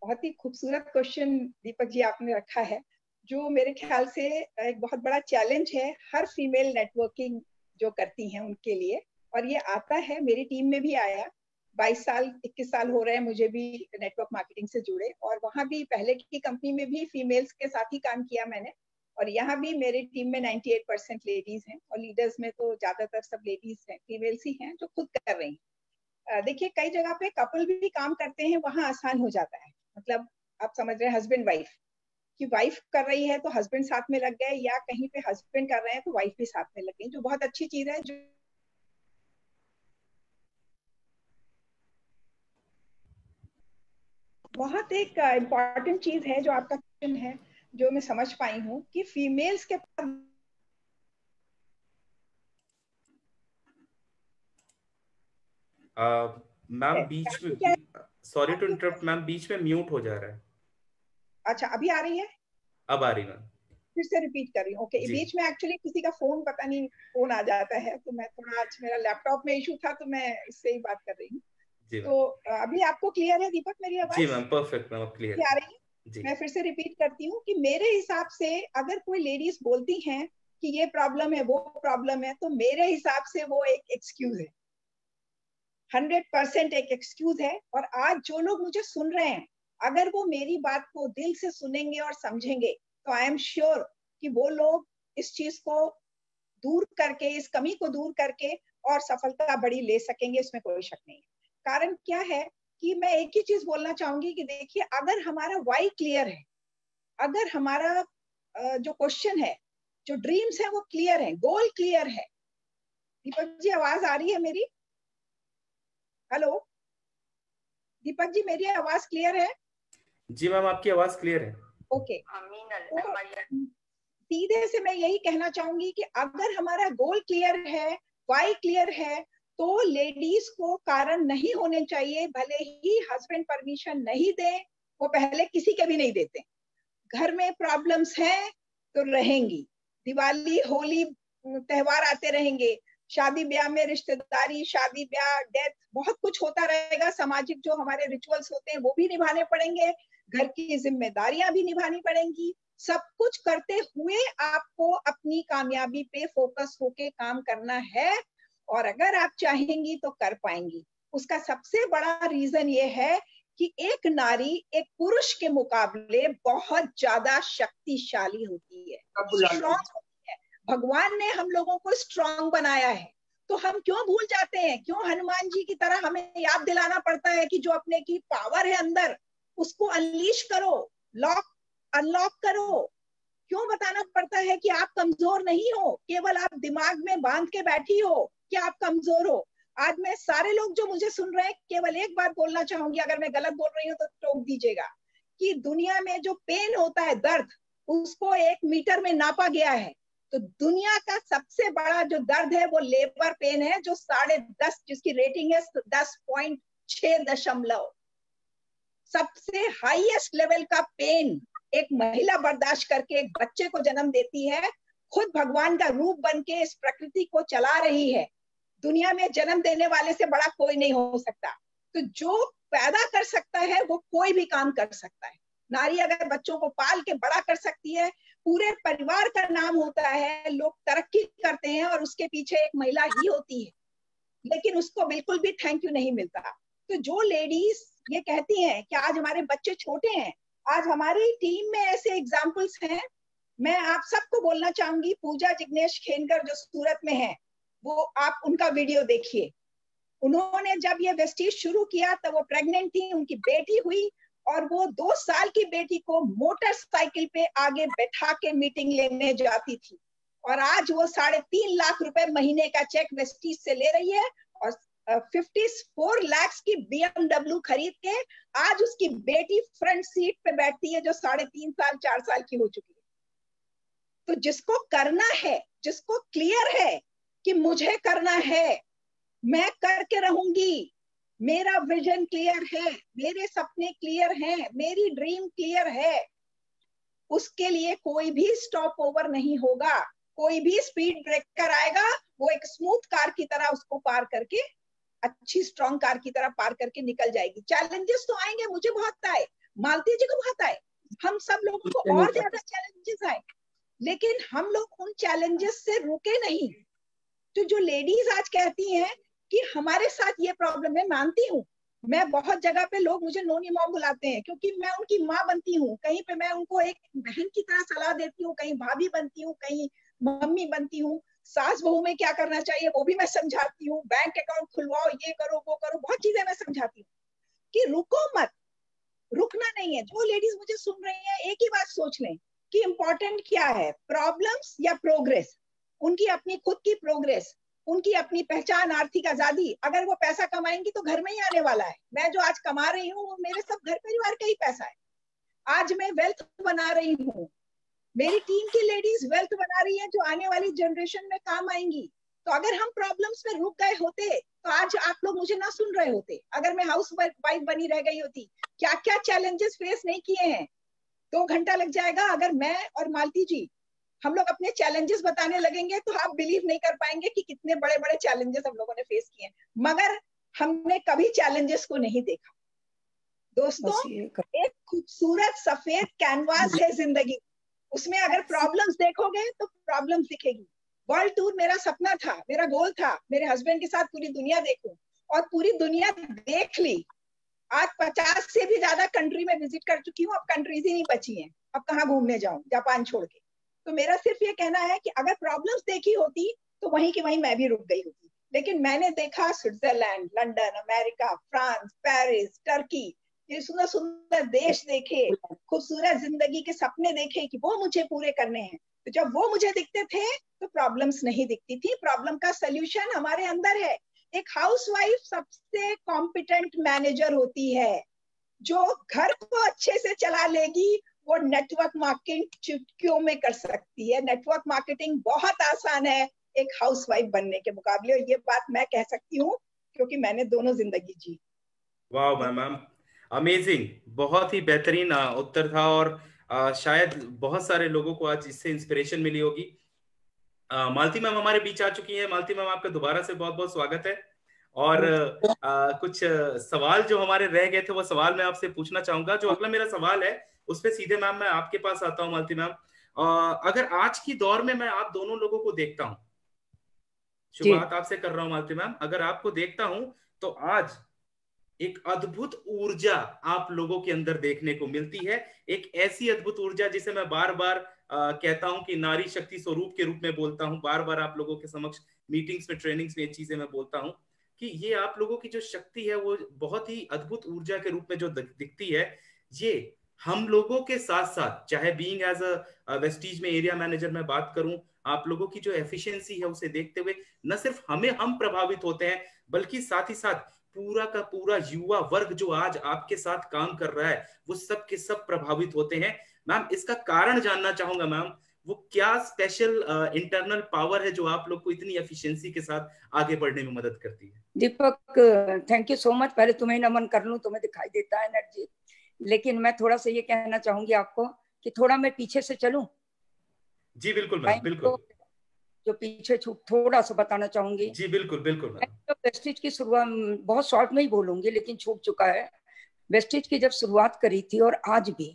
बहुत ही खूबसूरत क्वेश्चन दीपक जी आपने रखा है, जो मेरे ख्याल से एक बहुत बड़ा चैलेंज है हर फीमेल नेटवर्किंग जो करती हैं उनके लिए। और ये आता है, मेरी टीम में भी आया। 21 साल हो रहे हैं मुझे भी नेटवर्क मार्केटिंग से जुड़े, और वहां भी पहले की कंपनी में भी फीमेल्स के साथ ही काम किया मैंने। और यहाँ भी मेरी टीम में 98% लेडीज हैं, और लीडर्स में तो ज्यादातर सब लेडीज हैं, फीमेल्स ही हैं जो खुद कर रही हैं। देखिए, कई जगह पे कपल भी काम करते हैं, वहां आसान हो जाता है। मतलब आप समझ रहे हैं, हस्बैंड वाइफ कि वाइफ कर रही है तो हस्बैंड साथ में लग गए, या कहीं पे हस्बैंड कर रहे हैं तो वाइफ भी साथ में लग गई, जो बहुत अच्छी चीज है। जो बहुत एक इम्पॉर्टेंट चीज है जो आपका क्वेश्चन है, जो मैं समझ पाई हूँ कि फीमेल्स के पास मैम बीच में, क्या सॉरी टू है। इंटरप्ट मैम, बीच में म्यूट हो जा रहा है। अच्छा, अभी आ रही है? अब आ रही मैम। फिर से रिपीट कर रही हूँ। ओके, जी। बीच में एक्चुअली किसी का फोन, पता नहीं फोन आ जाता है, तो मैं थोड़ा, आज मेरा लैपटॉप में इशू था तो मैं इससे ही बात कर रही हूँ। जी मैम। तो अभी आपको क्लियर है दीपक मेरी जी आवाज? मैम, परफेक्ट मैम, अब क्लियर ये आ है। रही है? जी। मैं फिर से रिपीट करती हूँ कि मेरे हिसाब से अगर कोई लेडीज बोलती हैं कि ये प्रॉब्लम है वो प्रॉब्लम है, तो मेरे हिसाब से वो एक एक्सक्यूज है, 100% एक एक्सक्यूज है। और आज जो लोग मुझे सुन रहे हैं, अगर वो मेरी बात को दिल से सुनेंगे और समझेंगे, तो आई एम श्योर कि वो लोग इस चीज को दूर करके, इस कमी को दूर करके और सफलता बड़ी ले सकेंगे, इसमें कोई शक नहीं है। कारण क्या है कि मैं एक ही चीज बोलना चाहूंगी कि देखिए, अगर हमारा वाई क्लियर है, अगर हमारा जो क्वेश्चन है, जो ड्रीम्स है वो क्लियर है, गोल क्लियर है। दीपक जी, आवाज आ रही है मेरी? हेलो दीपक जी, मेरी आवाज क्लियर है? जी मैम, आपकी आवाज क्लियर है। ओके। तो सीधे से मैं यही कहना चाहूंगी कि अगर हमारा गोल क्लियर है, वाई क्लियर है, तो लेडीज को कारण नहीं होने चाहिए, भले ही हस्बैंड परमिशन नहीं दे, वो पहले किसी के भी नहीं देते। घर में प्रॉब्लम्स हैं तो रहेंगी, दिवाली होली त्योहार आते रहेंगे, शादी ब्याह में रिश्तेदारी, शादी ब्याह, डेथ, बहुत कुछ होता रहेगा, सामाजिक जो हमारे रिचुअल्स होते हैं वो भी निभाने पड़ेंगे, घर की जिम्मेदारियां भी निभानी पड़ेंगी। सब कुछ करते हुए आपको अपनी कामयाबी पे फोकस होके काम करना है, और अगर आप चाहेंगी तो कर पाएंगी। उसका सबसे बड़ा रीजन ये है कि एक नारी एक पुरुष के मुकाबले बहुत ज्यादा शक्तिशाली होती है, स्ट्रॉन्ग होती है। भगवान ने हम लोगों को स्ट्रॉन्ग बनाया है, तो हम क्यों भूल जाते हैं? क्यों हनुमान जी की तरह हमें याद दिलाना पड़ता है कि जो अपने की पावर है अंदर उसको अनलीश करो, लॉक अनलॉक करो? क्यों बताना पड़ता है कि आप कमजोर नहीं हो, केवल आप दिमाग में बांध के बैठी हो कि आप कमजोर हो? आज मैं सारे लोग जो मुझे सुन रहे हैं, केवल एक बात बोलना चाहूंगी, अगर मैं गलत बोल रही हूँ तो टोक दीजिएगा, कि दुनिया में जो पेन होता है, दर्द, उसको 1 मीटर में नापा गया है। तो दुनिया का सबसे बड़ा जो दर्द है वो लेबर पेन है, जो 10.5, जिसकी रेटिंग है 10.6। सबसे हाईएस्ट लेवल का पेन एक महिला बर्दाश्त करके एक बच्चे को जन्म देती है, खुद भगवान का रूप बन के इस प्रकृति को चला रही है। दुनिया में जन्म देने वाले से बड़ा कोई नहीं हो सकता। तो जो पैदा कर सकता है वो कोई भी काम कर सकता है। नारी अगर बच्चों को पाल के बड़ा कर सकती है, पूरे परिवार का नाम होता है, लोग तरक्की करते हैं और उसके पीछे एक महिला ही होती है, लेकिन उसको बिल्कुल भी थैंक यू नहीं मिलता। तो जो लेडीज ये कहती हैं कि आज हमारे बच्चे छोटे हैं, आज हमारी टीम में ऐसे एग्जाम्पल्स हैं। मैं आप सबको बोलना चाहूंगी, पूजा जिग्नेश खेनकर जो सूरत में है, वो आप उनका वीडियो देखिए। उन्होंने जब ये वेस्टीज शुरू किया तब वो प्रेग्नेंट थी, उनकी बेटी हुई और वो 2 साल की बेटी को मोटरसाइकिल पे आगे बैठा के मीटिंग लेने जाती थी, और आज वो 3.5 लाख रुपए महीने का चेक वेस्टीज से ले रही है, और 54 लाख की BMW खरीद के आज उसकी बेटी फ्रंट सीट पे बैठती है, जो 3.5 साल 4 साल की हो चुकी है। तो जिसको करना है, जिसको क्लियर है कि मुझे करना है, मैं करके रहूंगी, मेरा विजन क्लियर है, मेरे सपने क्लियर हैं, मेरी ड्रीम क्लियर है, उसके लिए कोई भी स्टॉप ओवर नहीं होगा, कोई भी स्पीड ब्रेकर आएगा वो एक स्मूथ कार की तरह उसको पार करके, अच्छी स्ट्रॉन्ग कार की तरह पार करके निकल जाएगी। चैलेंजेस तो आएंगे, मुझे बहुत आए, मालती जी को बहुत आए, हम सब लोगों को और ज्यादा चैलेंजेस आए, लेकिन हम लोग उन चैलेंजेस से रुके नहीं। तो जो लेडीज आज कहती हैं कि हमारे साथ ये प्रॉब्लम है, मानती हूँ, मैं बहुत जगह पे लोग मुझे नोनी मॉम बुलाते हैं क्योंकि मैं उनकी माँ बनती हूँ, कहीं पे मैं उनको एक बहन की तरह सलाह देती हूँ, कहीं भाभी बनती हूँ, कहीं मम्मी बनती हूँ, सास बहू में क्या करना चाहिए वो भी मैं समझाती हूँ, बैंक अकाउंट खुलवाओ, ये करो वो करो, बहुत चीजें मैं समझाती हूँ कि रुको मत, रुकना नहीं है। जो लेडीज मुझे सुन रही है, एक ही बात सोच लें कि इम्पोर्टेंट क्या है, प्रॉब्लम्स या प्रोग्रेस? उनकी अपनी खुद की प्रोग्रेस, उनकी अपनी पहचान, आर्थिक आजादी। अगर वो पैसा कमाएंगी तो घर में ही आने वाला है। मैं जो आज कमा रही हूँ वो मेरे सब घर परिवार का ही पैसा है। आज मैं वेल्थ बना रही हूँ, मेरी टीम की लेडीज वेल्थ बना रही है जो आने वाली जनरेशन में काम आएंगी। तो अगर हम प्रॉब्लम्स में रुक गए होते तो आज आप लोग मुझे ना सुन रहे होते। अगर मैं हाउस वाइफ बनी रह गई होती, क्या क्या चैलेंजेस फेस नहीं किए हैं। 2 घंटा लग जाएगा, अगर मैं और मालती जी हम लोग अपने चैलेंजेस बताने लगेंगे तो आप बिलीव नहीं कर पाएंगे कि कितने बड़े बड़े चैलेंजेस हम लोगों ने फेस किए हैं, मगर हमने कभी चैलेंजेस को नहीं देखा। दोस्तों, एक खूबसूरत सफेद कैनवास है जिंदगी, उसमें अगर प्रॉब्लम्स देखोगे तो प्रॉब्लम्स दिखेगी। वर्ल्ड टूर मेरा सपना था, मेरा गोल था, मेरे हस्बैंड के साथ पूरी दुनिया देखूं, और पूरी दुनिया देख ली। आज 50 से भी ज्यादा कंट्री में विजिट कर चुकी हूँ, अब कंट्रीज ही नहीं बची हैं, अब कहाँ घूमने जाऊं जापान छोड़ के। तो मेरा सिर्फ ये कहना है कि अगर प्रॉब्लम्स देखी होती तो वहीं की वहीं मैं भी रुक गई होती, लेकिन मैंने देखा Switzerland, London, America, France, Paris, Turkey, ये सुंदर सुंदर देश देखे, खूबसूरत जिंदगी के सपने देखे कि वो मुझे पूरे करने हैं। तो जब वो मुझे दिखते थे तो प्रॉब्लम्स नहीं दिखती थी। प्रॉब्लम का सोल्यूशन हमारे अंदर है। एक हाउसवाइफ सबसे कॉम्पिटेंट मैनेजर होती है, जो घर को अच्छे से चला लेगी, वो नेटवर्क मार्केटिंग चुटकियों में कर सकती है। नेटवर्क मार्केटिंग बहुत आसान है एक हाउसवाइफ बनने के मुकाबले, और ये बात मैं कह सकती हूँ क्योंकि मैंने दोनों जिंदगी जी। वाह मैम, अमेजिंग, बहुत ही बेहतरीन उत्तर था। और शायद बहुत सारे लोगों को आज इससे इंस्पिरेशन मिली होगी। मालती मैम हमारे बीच आ चुकी हैं। मालती मैम, आपका दोबारा से बहुत बहुत स्वागत है। और कुछ सवाल जो हमारे रह गए थे वो सवाल मैं आपसे पूछना चाहूंगा। जो अगला मेरा सवाल है उस पे सीधे मैम मैं आपके पास आता हूँ। मालती मैम, अगर आज की दौर में मैं आप दोनों लोगों को देखता हूँ, शुरुआत आपसे कर रहा हूँ मालती मैम, अगर आपको देखता हूं तो आज एक अद्भुत ऊर्जा आप लोगों के अंदर देखने को मिलती है। एक ऐसी अद्भुत ऊर्जा जिसे मैं बार बार कहता हूं कि नारी शक्ति स्वरूप के रूप में बोलता हूं, बार बार आप लोगों के समक्ष मीटिंग्स में, ट्रेनिंग्स में ये चीजें मैं बोलता हूं कि ये आप लोगों की जो शक्ति है वो बहुत ही अद्भुत ऊर्जा के रूप में जो दिखती है, ये हम लोगों के साथ साथ, चाहे बीइंग एज अ वेस्टीज में एरिया मैनेजर मैं बात करूं, आप लोगों की जो एफिशिएंसी है उसे देखते हुए न सिर्फ हम प्रभावित होते हैं, बल्कि साथ ही साथ पूरा का पूरा युवा वर्ग जो आज आपके साथ काम कर रहा है वो सब के सब प्रभावित होते हैं। मैम, इसका कारण जानना चाहूंगा मैम, वो क्या स्पेशल इंटरनल पावर है जो आप लोग को इतनी एफिशिएंसी के साथ आगे बढ़ने में मदद करती है? दीपक, थैंक यू सो मच। पहले तुम्हें नमन कर लूं, तुम्हें दिखाई देता है एनर्जी, लेकिन मैं थोड़ा सा ये कहना चाहूंगी आपको कि थोड़ा मैं पीछे से चलूं। जी बिल्कुल मैम, बिल्कुल। जो पीछे थोड़ा सा बताना चाहूंगी। जी बिल्कुल बिल्कुल मैम। तो वेस्टिज की शुरुआत बहुत शॉर्ट में ही बोलूंगी, लेकिन छूट चुका है। वेस्टिज की जब शुरुआत करी थी और आज भी,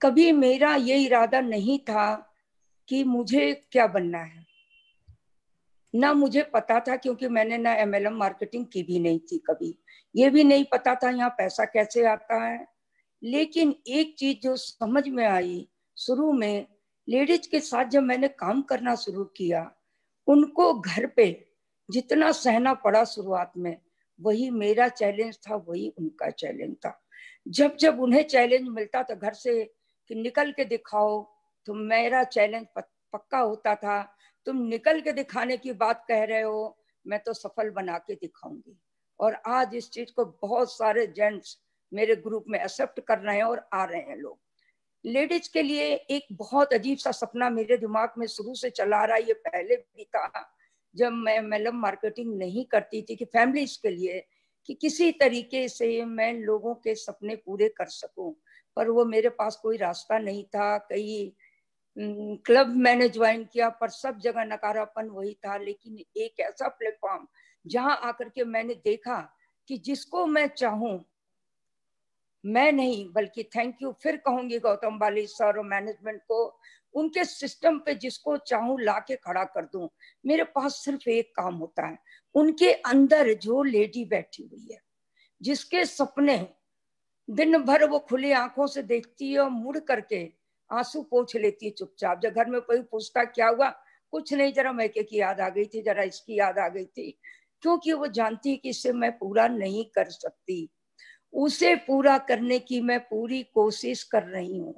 कभी मेरा ये इरादा नहीं था कि मुझे क्या बनना है, ना मुझे पता था, क्योंकि मैंने ना MLM मार्केटिंग की भी नहीं थी कभी, ये भी नहीं पता था यहाँ पैसा कैसे आता है। लेकिन एक चीज जो समझ में आई शुरू में, लेडीज के साथ जब मैंने काम करना शुरू किया, उनको घर पे जितना सहना पड़ा शुरुआत में, वही मेरा चैलेंज था, वही उनका चैलेंज था। जब जब उन्हें चैलेंज मिलता था घर से कि निकल के दिखाओ, तो मेरा चैलेंज पक्का होता था, तुम निकल के दिखाने की बात कह रहे हो, मैं तो सफल बना के दिखाऊंगी। और आज इस चीज को बहुत सारे जेंट्स मेरे ग्रुप में एक्सेप्ट कर रहे हैं और आ रहे हैं लोग। लेडीज के लिए एक बहुत अजीब सा सपना मेरे दिमाग में शुरू से चला आ रहा है, ये पहले भी था जब मैं MLM मार्केटिंग नहीं करती थी, कि फैमिलीज के लिए, कि किसी तरीके से मैं लोगों के सपने पूरे कर सकूं। पर वो मेरे पास कोई रास्ता नहीं था। कई क्लब मैंने ज्वाइन किया, पर सब जगह नकारापन वही था। लेकिन एक ऐसा प्लेटफॉर्म जहां आकर के मैंने देखा कि जिसको मैं चाहूं, मैं नहीं बल्कि थैंक यू फिर कहूंगी गौतम बाली सर और मैनेजमेंट को, उनके सिस्टम पे जिसको चाहूं लाके खड़ा कर दूं। मेरे पास सिर्फ एक काम होता है, उनके अंदर जो लेडी बैठी हुई है, जिसके सपने दिन भर वो खुली आंखों से देखती है और मुड़ करके आंसू पोंछ लेती है चुपचाप। जब घर में कोई पूछता क्या हुआ, कुछ नहीं, जरा मैके की याद आ गई थी, जरा इसकी याद आ गई थी, क्योंकि वो जानती है कि इससे मैं पूरा नहीं कर सकती। उसे पूरा करने की मैं पूरी कोशिश कर रही हूँ,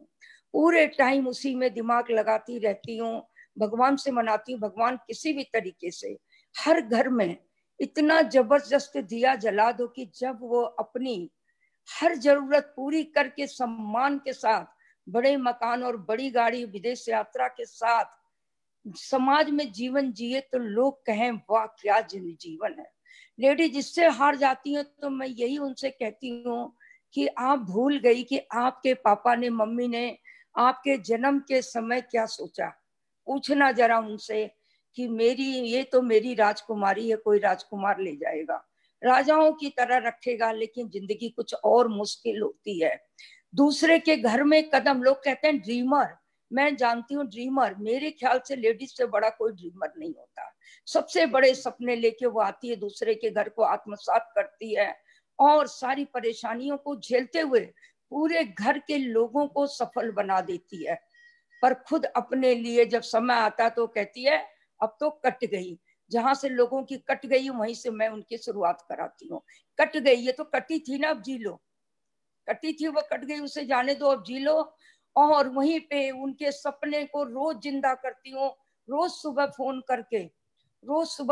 पूरे टाइम उसी में दिमाग लगाती रहती हूँ, भगवान से मनाती हूँ, भगवान किसी भी तरीके से हर घर में इतना जबरदस्त दिया जला दो कि जब वो अपनी हर जरूरत पूरी करके सम्मान के साथ बड़े मकान और बड़ी गाड़ी, विदेश यात्रा के साथ समाज में जीवन जिए, तो लोग कहें वाह क्या जीवन है। लेडी जिससे हार जाती है, तो मैं यही उनसे कहती हूँ कि आप भूल गई कि आपके पापा ने, मम्मी ने आपके जन्म के समय क्या सोचा। पूछना जरा उनसे कि मेरी ये तो मेरी राजकुमारी है, कोई राजकुमार ले जाएगा, राजाओं की तरह रखेगा, लेकिन जिंदगी कुछ और मुश्किल होती है। दूसरे के घर में कदम, लोग कहते हैं ड्रीमर, मैं जानती हूँ ड्रीमर, मेरे ख्याल से लेडीज से बड़ा कोई ड्रीमर नहीं होता। सबसे बड़े सपने लेके वो आती है, दूसरे के घर को आत्मसात करती है और सारी परेशानियों को झेलते हुए पूरे घर के लोगों को सफल बना देती है। पर खुद अपने लिए जब समय आता तो कहती है अब तो कट गई, जहां से लोगों की कट गई वहीं से मैं उनकी शुरुआत कराती हूँ। कट गई, ये तो कटी थी ना, अब जी लो, कटी थी वो कट गई, उसे जाने दो, अब जी लो। और वहीं पे उनके सपने को रोज जिंदा करती हूँ, रोज सुबह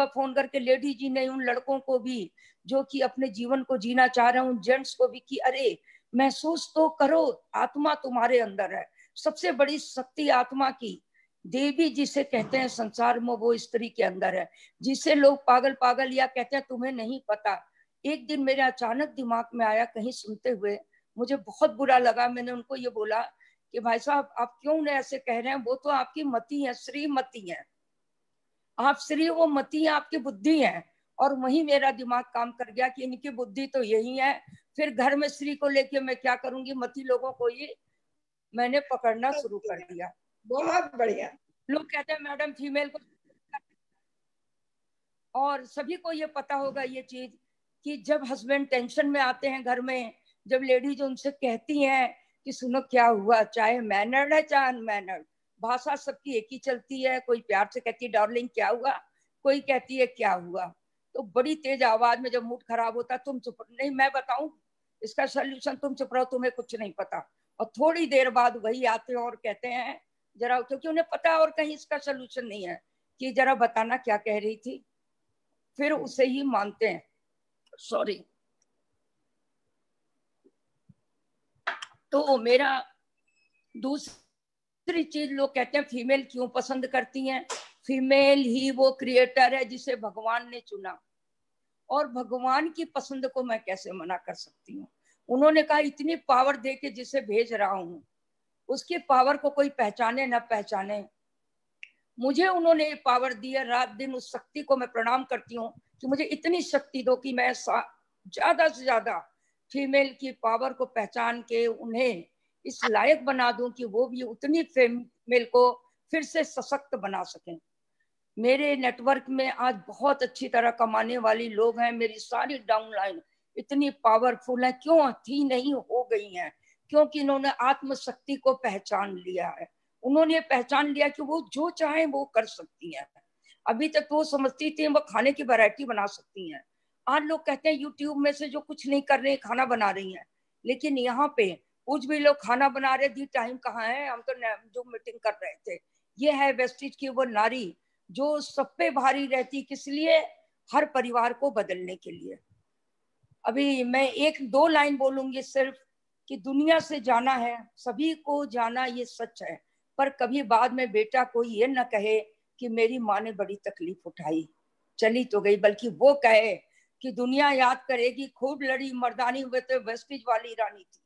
फोन करके लेडी जी ने उन लड़कों को भी जो कि अपने जीवन को जीना चाह रहे हैं, उन जेंट्स को भी कि अरे महसूस तो करो, आत्मा तुम्हारे अंदर है, सबसे बड़ी शक्ति आत्मा की, देवी जिसे कहते हैं संसार में, वो स्त्री के अंदर है, जिसे लोग पागल पागल या कहते हैं तुम्हें नहीं पता। एक दिन मेरे अचानक दिमाग में आया कहीं सुनते हुए, मुझे बहुत बुरा लगा, मैंने उनको ये बोला कि भाई साहब आप क्यों उन्हें ऐसे कह रहे हैं, वो तो आपकी मति है, श्रीमती है, आप श्री, वो मति आपकी बुद्धि है। और वही मेरा दिमाग काम कर गया कि इनकी बुद्धि तो यही है, फिर घर में श्री को लेके मैं क्या करूंगी, मति लोगों को ही मैंने पकड़ना शुरू कर दिया। बहुत बढ़िया। लोग कहते हैं मैडम फीमेल को, और सभी को ये पता होगा ये चीज कि जब हस्बैंड टेंशन में आते हैं घर में, जब लेडीज उनसे कहती हैं कि सुनो क्या हुआ, चाहे मैनर्ड है चाहे अनमैनर्ड, भाषा सबकी एक ही चलती है, कोई प्यार से कहती है डार्लिंग क्या हुआ, कोई कहती है क्या हुआ, तो बड़ी तेज आवाज में जब मूड खराब होता है, तुम चुप नहीं, मैं बताऊं इसका सोल्यूशन, तुम चुप रहो, तुम्हें कुछ नहीं पता। और थोड़ी देर बाद वही आते हैं और कहते हैं जरा, क्योंकि उन्हें पता है और कहीं इसका सोल्यूशन नहीं है, कि जरा बताना क्या कह रही थी, फिर उसे ही मानते हैं। सॉरी। तो मेरा दूसरी चीज, लोग कहते हैं फीमेल क्यों पसंद करती हैं, फीमेल ही वो क्रिएटर है जिसे भगवान ने चुना, और भगवान की पसंद को मैं कैसे मना कर सकती हूँ। उन्होंने कहा इतनी पावर दे के जिसे भेज रहा हूँ, उसकी पावर को कोई पहचाने न पहचाने, मुझे उन्होंने पावर दी है, रात दिन उस शक्ति को मैं प्रणाम करती हूँ कि मुझे इतनी शक्ति दो कि मैं ज्यादा से ज्यादा फीमेल की पावर को पहचान के उन्हें इस लायक बना दूं कि वो भी उतनी फीमेल को फिर से सशक्त बना सकें। मेरे नेटवर्क में आज बहुत अच्छी तरह कमाने वाली लोग हैं, मेरी सारी डाउनलाइन इतनी पावरफुल है, क्यों थी नहीं हो गई हैं, क्योंकि इन्होंने आत्मशक्ति को पहचान लिया है, उन्होंने पहचान लिया कि वो जो चाहे वो कर सकती हैं। अभी तक वो समझती थी वो खाने की वैरायटी बना सकती हैं, आज लोग कहते हैं यूट्यूब में से जो कुछ नहीं कर रहे खाना बना रही हैं, लेकिन यहाँ पे कुछ भी लोग खाना बना रहे, दी टाइम कहाँ है, हम तो जो मीटिंग कर रहे थे, ये है वेस्टिज की वो नारी जो सब पे भारी रहती, किस लिए, हर परिवार को बदलने के लिए। अभी मैं एक दो लाइन बोलूंगी सिर्फ, कि दुनिया से जाना है, सभी को जाना, ये सच है, पर कभी बाद में बेटा कोई ये न कहे कि मेरी माँ ने बड़ी तकलीफ उठाई, चली तो गई, बल्कि वो कहे कि दुनिया याद करेगी खूब लड़ी मर्दानी, हुए तो वेस्टिज वाली रानी थी,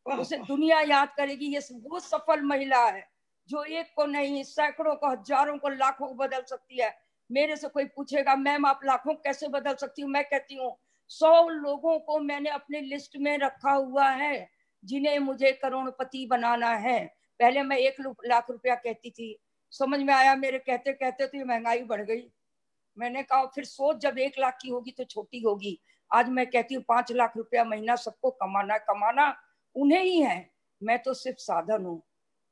उसे दुनिया याद करेगी। ये वो सफल महिला है जो एक को नहीं, सैकड़ों को, हजारों को, लाखों को बदल सकती है। मेरे से कोई पूछेगा मैम आप लाखों कैसे बदल सकती हूँ, मैं कहती हूँ 100 लोगों को मैंने अपने लिस्ट में रखा हुआ है जिन्हें मुझे करोड़पति बनाना है। पहले मैं 1 लाख रुपया कहती थी, समझ में आया मेरे कहते कहते तो ये महंगाई बढ़ गई, मैंने कहा फिर सोच जब 1 लाख की होगी तो छोटी होगी, आज मैं कहती हूँ 5 लाख रुपया महीना सबको कमाना, कमाना उन्हें ही है, मैं तो सिर्फ साधन हूँ।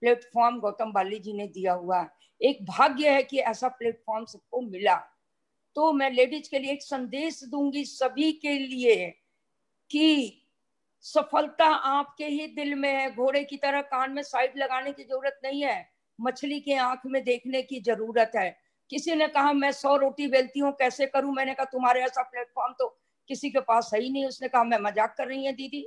प्लेटफॉर्म गौतम बाली जी ने दिया हुआ, एक भाग्य है कि ऐसा प्लेटफॉर्म सबको मिला। तो मैं लेडीज के लिए एक संदेश दूंगी सभी के लिए कि सफलता आपके ही दिल में है, घोड़े की तरह कान में साइड लगाने की जरूरत नहीं है, मछली के आंख में देखने की जरूरत है। किसी ने कहा मैं 100 रोटी बेलती हूँ कैसे करूं, मैंने कहा तुम्हारे ऐसा प्लेटफॉर्म तो किसी के पास है ही नहीं। उसने कहा मैं मजाक कर रही है दीदी,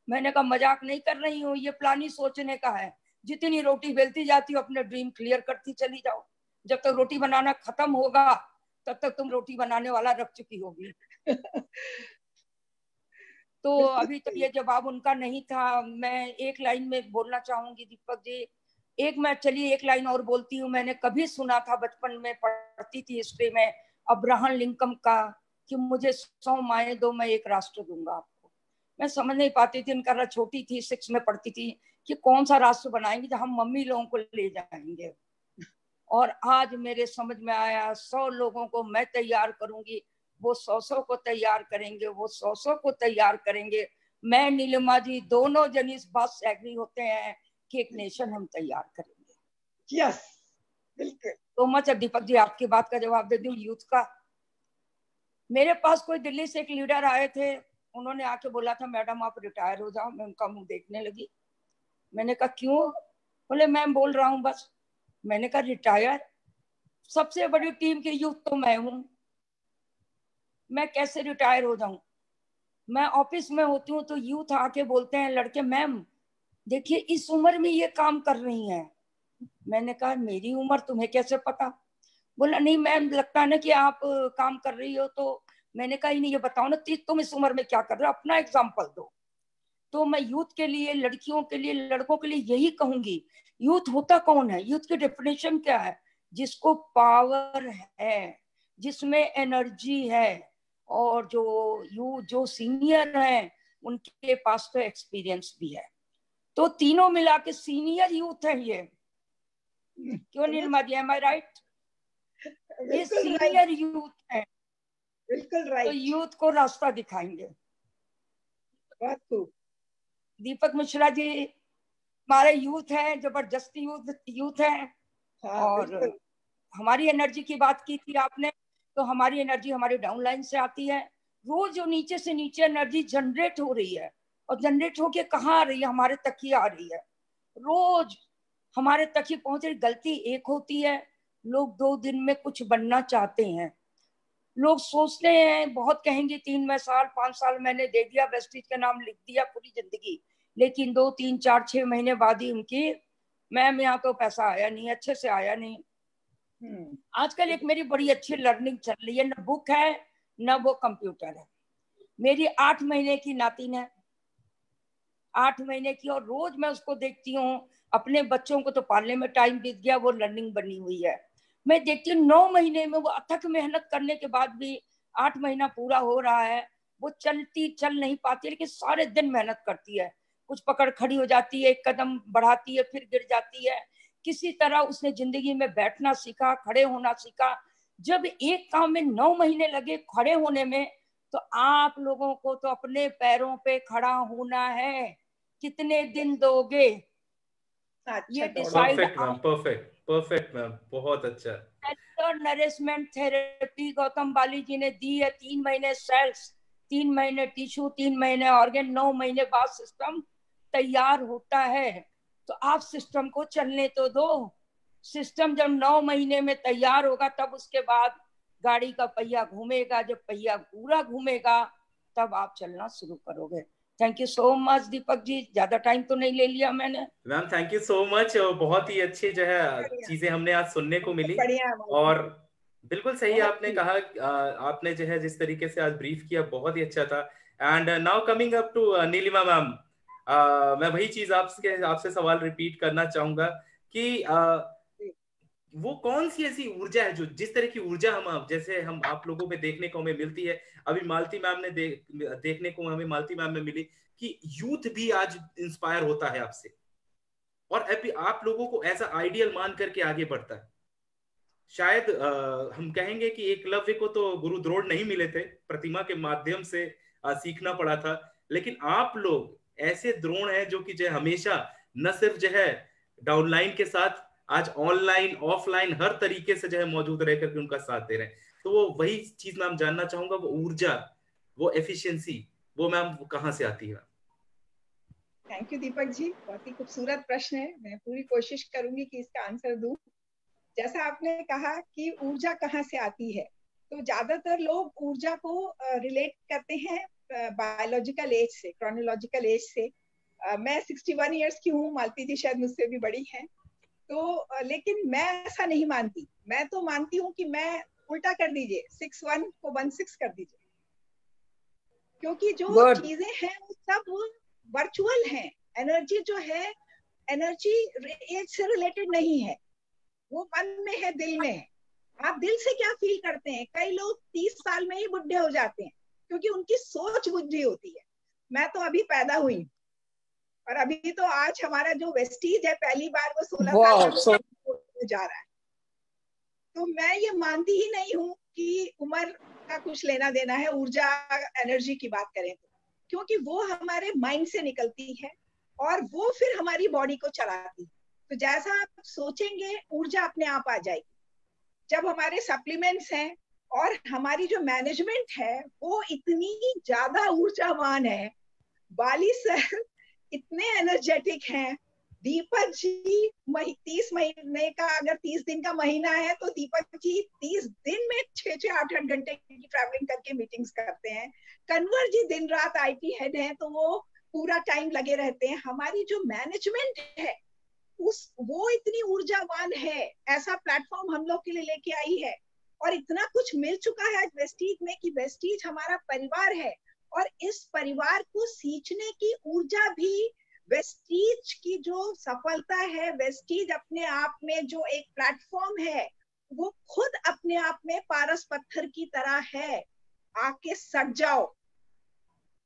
मैंने कहा मजाक नहीं कर रही हूँ, ये प्लान ही सोचने का है, जितनी रोटी बेलती जाती हो अपने ड्रीम क्लियर करती चली जाओ, जब तक रोटी बनाना खत्म होगा तब तक तुम रोटी बनाने वाला रख चुकी होगी। तो अभी तो ये जवाब उनका नहीं था। मैं एक लाइन में बोलना चाहूंगी दीपक जी, मैं चलिए एक लाइन और बोलती हूँ। मैंने कभी सुना था, बचपन में पढ़ती थी हिस्ट्री में, अब्राहम लिंकन का, कि मुझे 100 माएँ दो मैं एक राष्ट्र दूंगा आपको। मैं समझ नहीं पाती थी, उनका छोटी थी 6 में पढ़ती थी, कि कौन सा राष्ट्र बनाएंगे जब हम मम्मी लोगों को ले जाएंगे। और आज मेरे समझ में आया 100 लोगों को मैं तैयार करूंगी, वो 100 को तैयार करेंगे, वो 100 को तैयार करेंगे। मैं नीलिमा जी दोनों जन इस बात से एग्री होते हैं कि एक नेशन हम तैयार करेंगे। यस, बिल्कुल। तो मच दीपक जी आपकी बात का जवाब दे दूं, यूथ का, मेरे पास कोई दिल्ली से एक लीडर आए थे, उन्होंने आके बोला था मैडम आप रिटायर हो जाओ। मैं उनका मुंह देखने लगी, मैंने कहा क्यों? बोले मैं बोल रहा हूँ बस। मैंने कहा रिटायर? सबसे बड़ी टीम की यूथ तो मैं हूं, मैं कैसे रिटायर हो जाऊं? मैं ऑफिस में होती हूँ तो यूथ आके बोलते हैं लड़के, मैम देखिए इस उम्र में ये काम कर रही हैं। मैंने कहा मेरी उम्र तुम्हें कैसे पता? बोला नहीं मैम लगता है ना कि आप काम कर रही हो। तो मैंने कहा नहीं, ये बताओ ना तुम इस उम्र में क्या कर रहे हो, अपना एग्जाम्पल दो। तो मैं यूथ के लिए, लड़कियों के लिए, लड़कों के लिए यही कहूंगी, यूथ होता कौन है? यूथ की डेफिनेशन क्या है? जिसको पावर है, जिसमें एनर्जी है, और जो सीनियर हैं उनके पास तो एक्सपीरियंस भी है। तो तीनों मिला के सीनियर यूथ है ये। क्यों नीलिमा जी, एम आई राइट? ये सीनियर यूथ है। बिल्कुल राइट। तो यूथ को रास्ता दिखाएंगे। बहुत खूब। दीपक मिश्रा जी हमारे यूथ है, जबरदस्ती यूथ है। हाँ, और हमारी एनर्जी की बात की थी आपने, तो हमारी एनर्जी हमारी डाउनलाइन से आती है। रोज जो नीचे से नीचे एनर्जी जनरेट हो रही है, और जनरेट होके कहाँ आ रही है? हमारे तक ही आ रही है। रोज हमारे तक ही पहुंच रही। गलती एक होती है, लोग 2 दिन में कुछ बनना चाहते हैं। लोग सोचते हैं, बहुत कहेंगे 3 साल 5 साल मैंने दे दिया, वेस्टीज का नाम लिख दिया पूरी जिंदगी, लेकिन 2 3 4 6 महीने बाद ही उनकी, मैम यहाँ तो पैसा आया नहीं, अच्छे से आया नहीं। आजकल एक मेरी बड़ी अच्छी लर्निंग चल रही है, न बुक है न वो कंप्यूटर है। मेरी 8 महीने की नातिन है, 8 महीने की, और रोज मैं उसको देखती हूँ। अपने बच्चों को तो पालने में टाइम बीत गया, वो लर्निंग बनी हुई है। मैं देखती हूँ 9 महीने में वो अथक मेहनत करने के बाद भी 8 महीना पूरा हो रहा है, वो चल नहीं पाती, लेकिन सारे दिन मेहनत करती है। कुछ पकड़ खड़ी हो जाती है, 1 कदम बढ़ाती है, फिर गिर जाती है। किसी तरह उसने जिंदगी में बैठना सीखा, खड़े होना सीखा। जब एक काम में 9 महीने लगे खड़े होने में, तो आप लोगों को तो अपने पैरों पे खड़ा होना है। कितने दिन दोगे? ये डिसाइड। परफेक्ट मैम, बहुत अच्छा। नरिशमेंट थेरेपी गौतम बाली जी ने दी है। 3 महीने सेल्स, 3 महीने टिश्यू, 3 महीने ऑर्गन, 9 महीने बाद सिस्टम तैयार होता है। तो आप सिस्टम को चलने तो दो। सिस्टम जब 9 महीने में तैयार होगा, तब उसके बाद गाड़ी का पहिया घूमेगा। जब पहिया पूरा घूमेगा, तब आप चलना शुरू करोगे। Thank you so much Deepak ji, ज्यादा टाइम तो नहीं ले लिया मैंने। Ma'am thank you so much. बहुत ही अच्छी जो है चीजें हमने आज सुनने को मिली। और बिल्कुल सही आपने कहा, आपने जो है जिस तरीके से आज ब्रीफ किया, बहुत ही अच्छा था। And now coming up to Neelima ma'am, मैं वही चीज आपसे सवाल रिपीट करना चाहूंगा कि वो कौन सी ऐसी ऊर्जा है जो, जिस तरह की ऊर्जा हम आप लोगों में देखने को हमें मिलती है, अभी मालती मैम ने देखने को हमें मालती मैम में मिली, कि यूथ भी आज इंस्पायर होता है आपसे, और अभी आप लोगों को ऐसा आइडियल मान करके आगे बढ़ता है। शायद हम कहेंगे कि एकलव्य को तो गुरु द्रोण नहीं मिले थे, प्रतिमा के माध्यम से सीखना पड़ा था, लेकिन आप लोग ऐसे द्रोण हैं जो कि जो हमेशा न सिर्फ जो है डाउनलाइन के साथ, आज ऑनलाइन ऑफलाइन हर तरीके से जो है मौजूद रह करके उनका साथ दे रहे हैं। तो वो वही चीज मैम जानना चाहूंगा, वो ऊर्जा, वो एफिशिएंसी, वो मैम कहाँ से आती है? थैंक यू दीपक जी, बहुत ही खूबसूरत प्रश्न है। मैं पूरी कोशिश करूंगी कि इसका आंसर दूं। जैसा आपने कहा कि ऊर्जा कहाँ से आती है, तो ज्यादातर लोग ऊर्जा को रिलेट करते हैं बायोलॉजिकल एज से, क्रोनोलॉजिकल एज से। मैं 61 इयर्स की हूँ, मालती जी शायद मुझसे भी बड़ी हैं। तो लेकिन मैं ऐसा नहीं मानती। मैं तो मानती हूँ कि मैं उल्टा कर दीजिए, 61 को 16 कर दीजिए, क्योंकि जो चीजें हैं वो सब वर्चुअल हैं। एनर्जी जो है, एनर्जी एज से रिलेटेड नहीं है, वो मन में है, दिल में है। आप दिल से क्या फील करते हैं? कई लोग 30 साल में ही बुढ़े हो जाते हैं, क्योंकि उनकी सोच बुद्धि होती है। मैं तो अभी पैदा हुई, और अभी तो आज हमारा जो वेस्टीज है, पहली बार वो 16 साल का जा रहा है। तो मैं ये मानती ही नहीं हूँ कि उम्र का कुछ लेना देना है। ऊर्जा, एनर्जी की बात करें तो, क्योंकि वो हमारे माइंड से निकलती है और वो फिर हमारी बॉडी को चलाती है। तो जैसा आप सोचेंगे, ऊर्जा अपने आप आ जाएगी। जब हमारे सप्लीमेंट्स हैं और हमारी जो मैनेजमेंट है वो इतनी ज्यादा ऊर्जावान है, बाली सर इतने एनर्जेटिक हैं, दीपक जी 30 महीने का, अगर 30 दिन का महीना है तो दीपक जी 30 दिन में 6-8 घंटे की ट्रैवलिंग करके मीटिंग्स करते हैं। कन्वर जी दिन रात IT हेड हैं, तो वो पूरा टाइम लगे रहते हैं। हमारी जो मैनेजमेंट है वो इतनी ऊर्जावान है। ऐसा प्लेटफॉर्म हम लोग के लिए लेके आई है, और इतना कुछ मिल चुका है आज वेस्टीज में कि वेस्टीज हमारा परिवार है। और इस परिवार को सींचने की ऊर्जा भी वेस्टीज की जो सफलता है, वेस्टीज अपने आप में जो एक प्लेटफॉर्म है, वो खुद अपने आप में पारस पत्थर की तरह है। आके सट जाओ,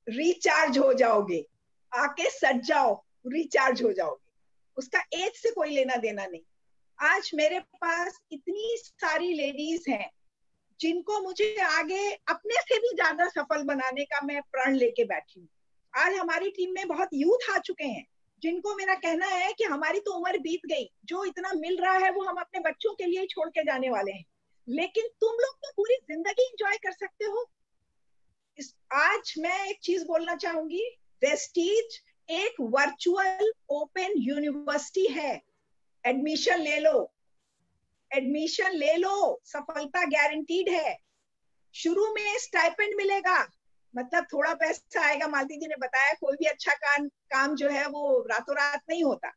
रिचार्ज हो जाओगे, आके सट जाओ, रिचार्ज हो जाओगे। उसका एज से कोई लेना देना नहीं। आज मेरे पास इतनी सारी लेडीज हैं जिनको मुझे आगे अपने से भी ज्यादा सफल बनाने का मैं प्रण लेके बैठी हूँ। आज हमारी टीम में बहुत यूथ आ चुके हैं जिनको मेरा कहना है कि हमारी तो उम्र बीत गई, जो इतना मिल रहा है वो हम अपने बच्चों के लिए छोड़ के जाने वाले हैं, लेकिन तुम लोग तो पूरी जिंदगी एंजॉय कर सकते हो। आज मैं एक चीज बोलना चाहूंगी, वेस्टीज एक वर्चुअल ओपन यूनिवर्सिटी है। एडमिशन ले लो, एडमिशन ले लो, सफलता गारंटीड है। शुरू में स्टाइपेंड मिलेगा, मतलब थोड़ा पैसा आएगा। मालती जी ने बताया कोई भी अच्छा काम जो है वो रातों रात नहीं होता।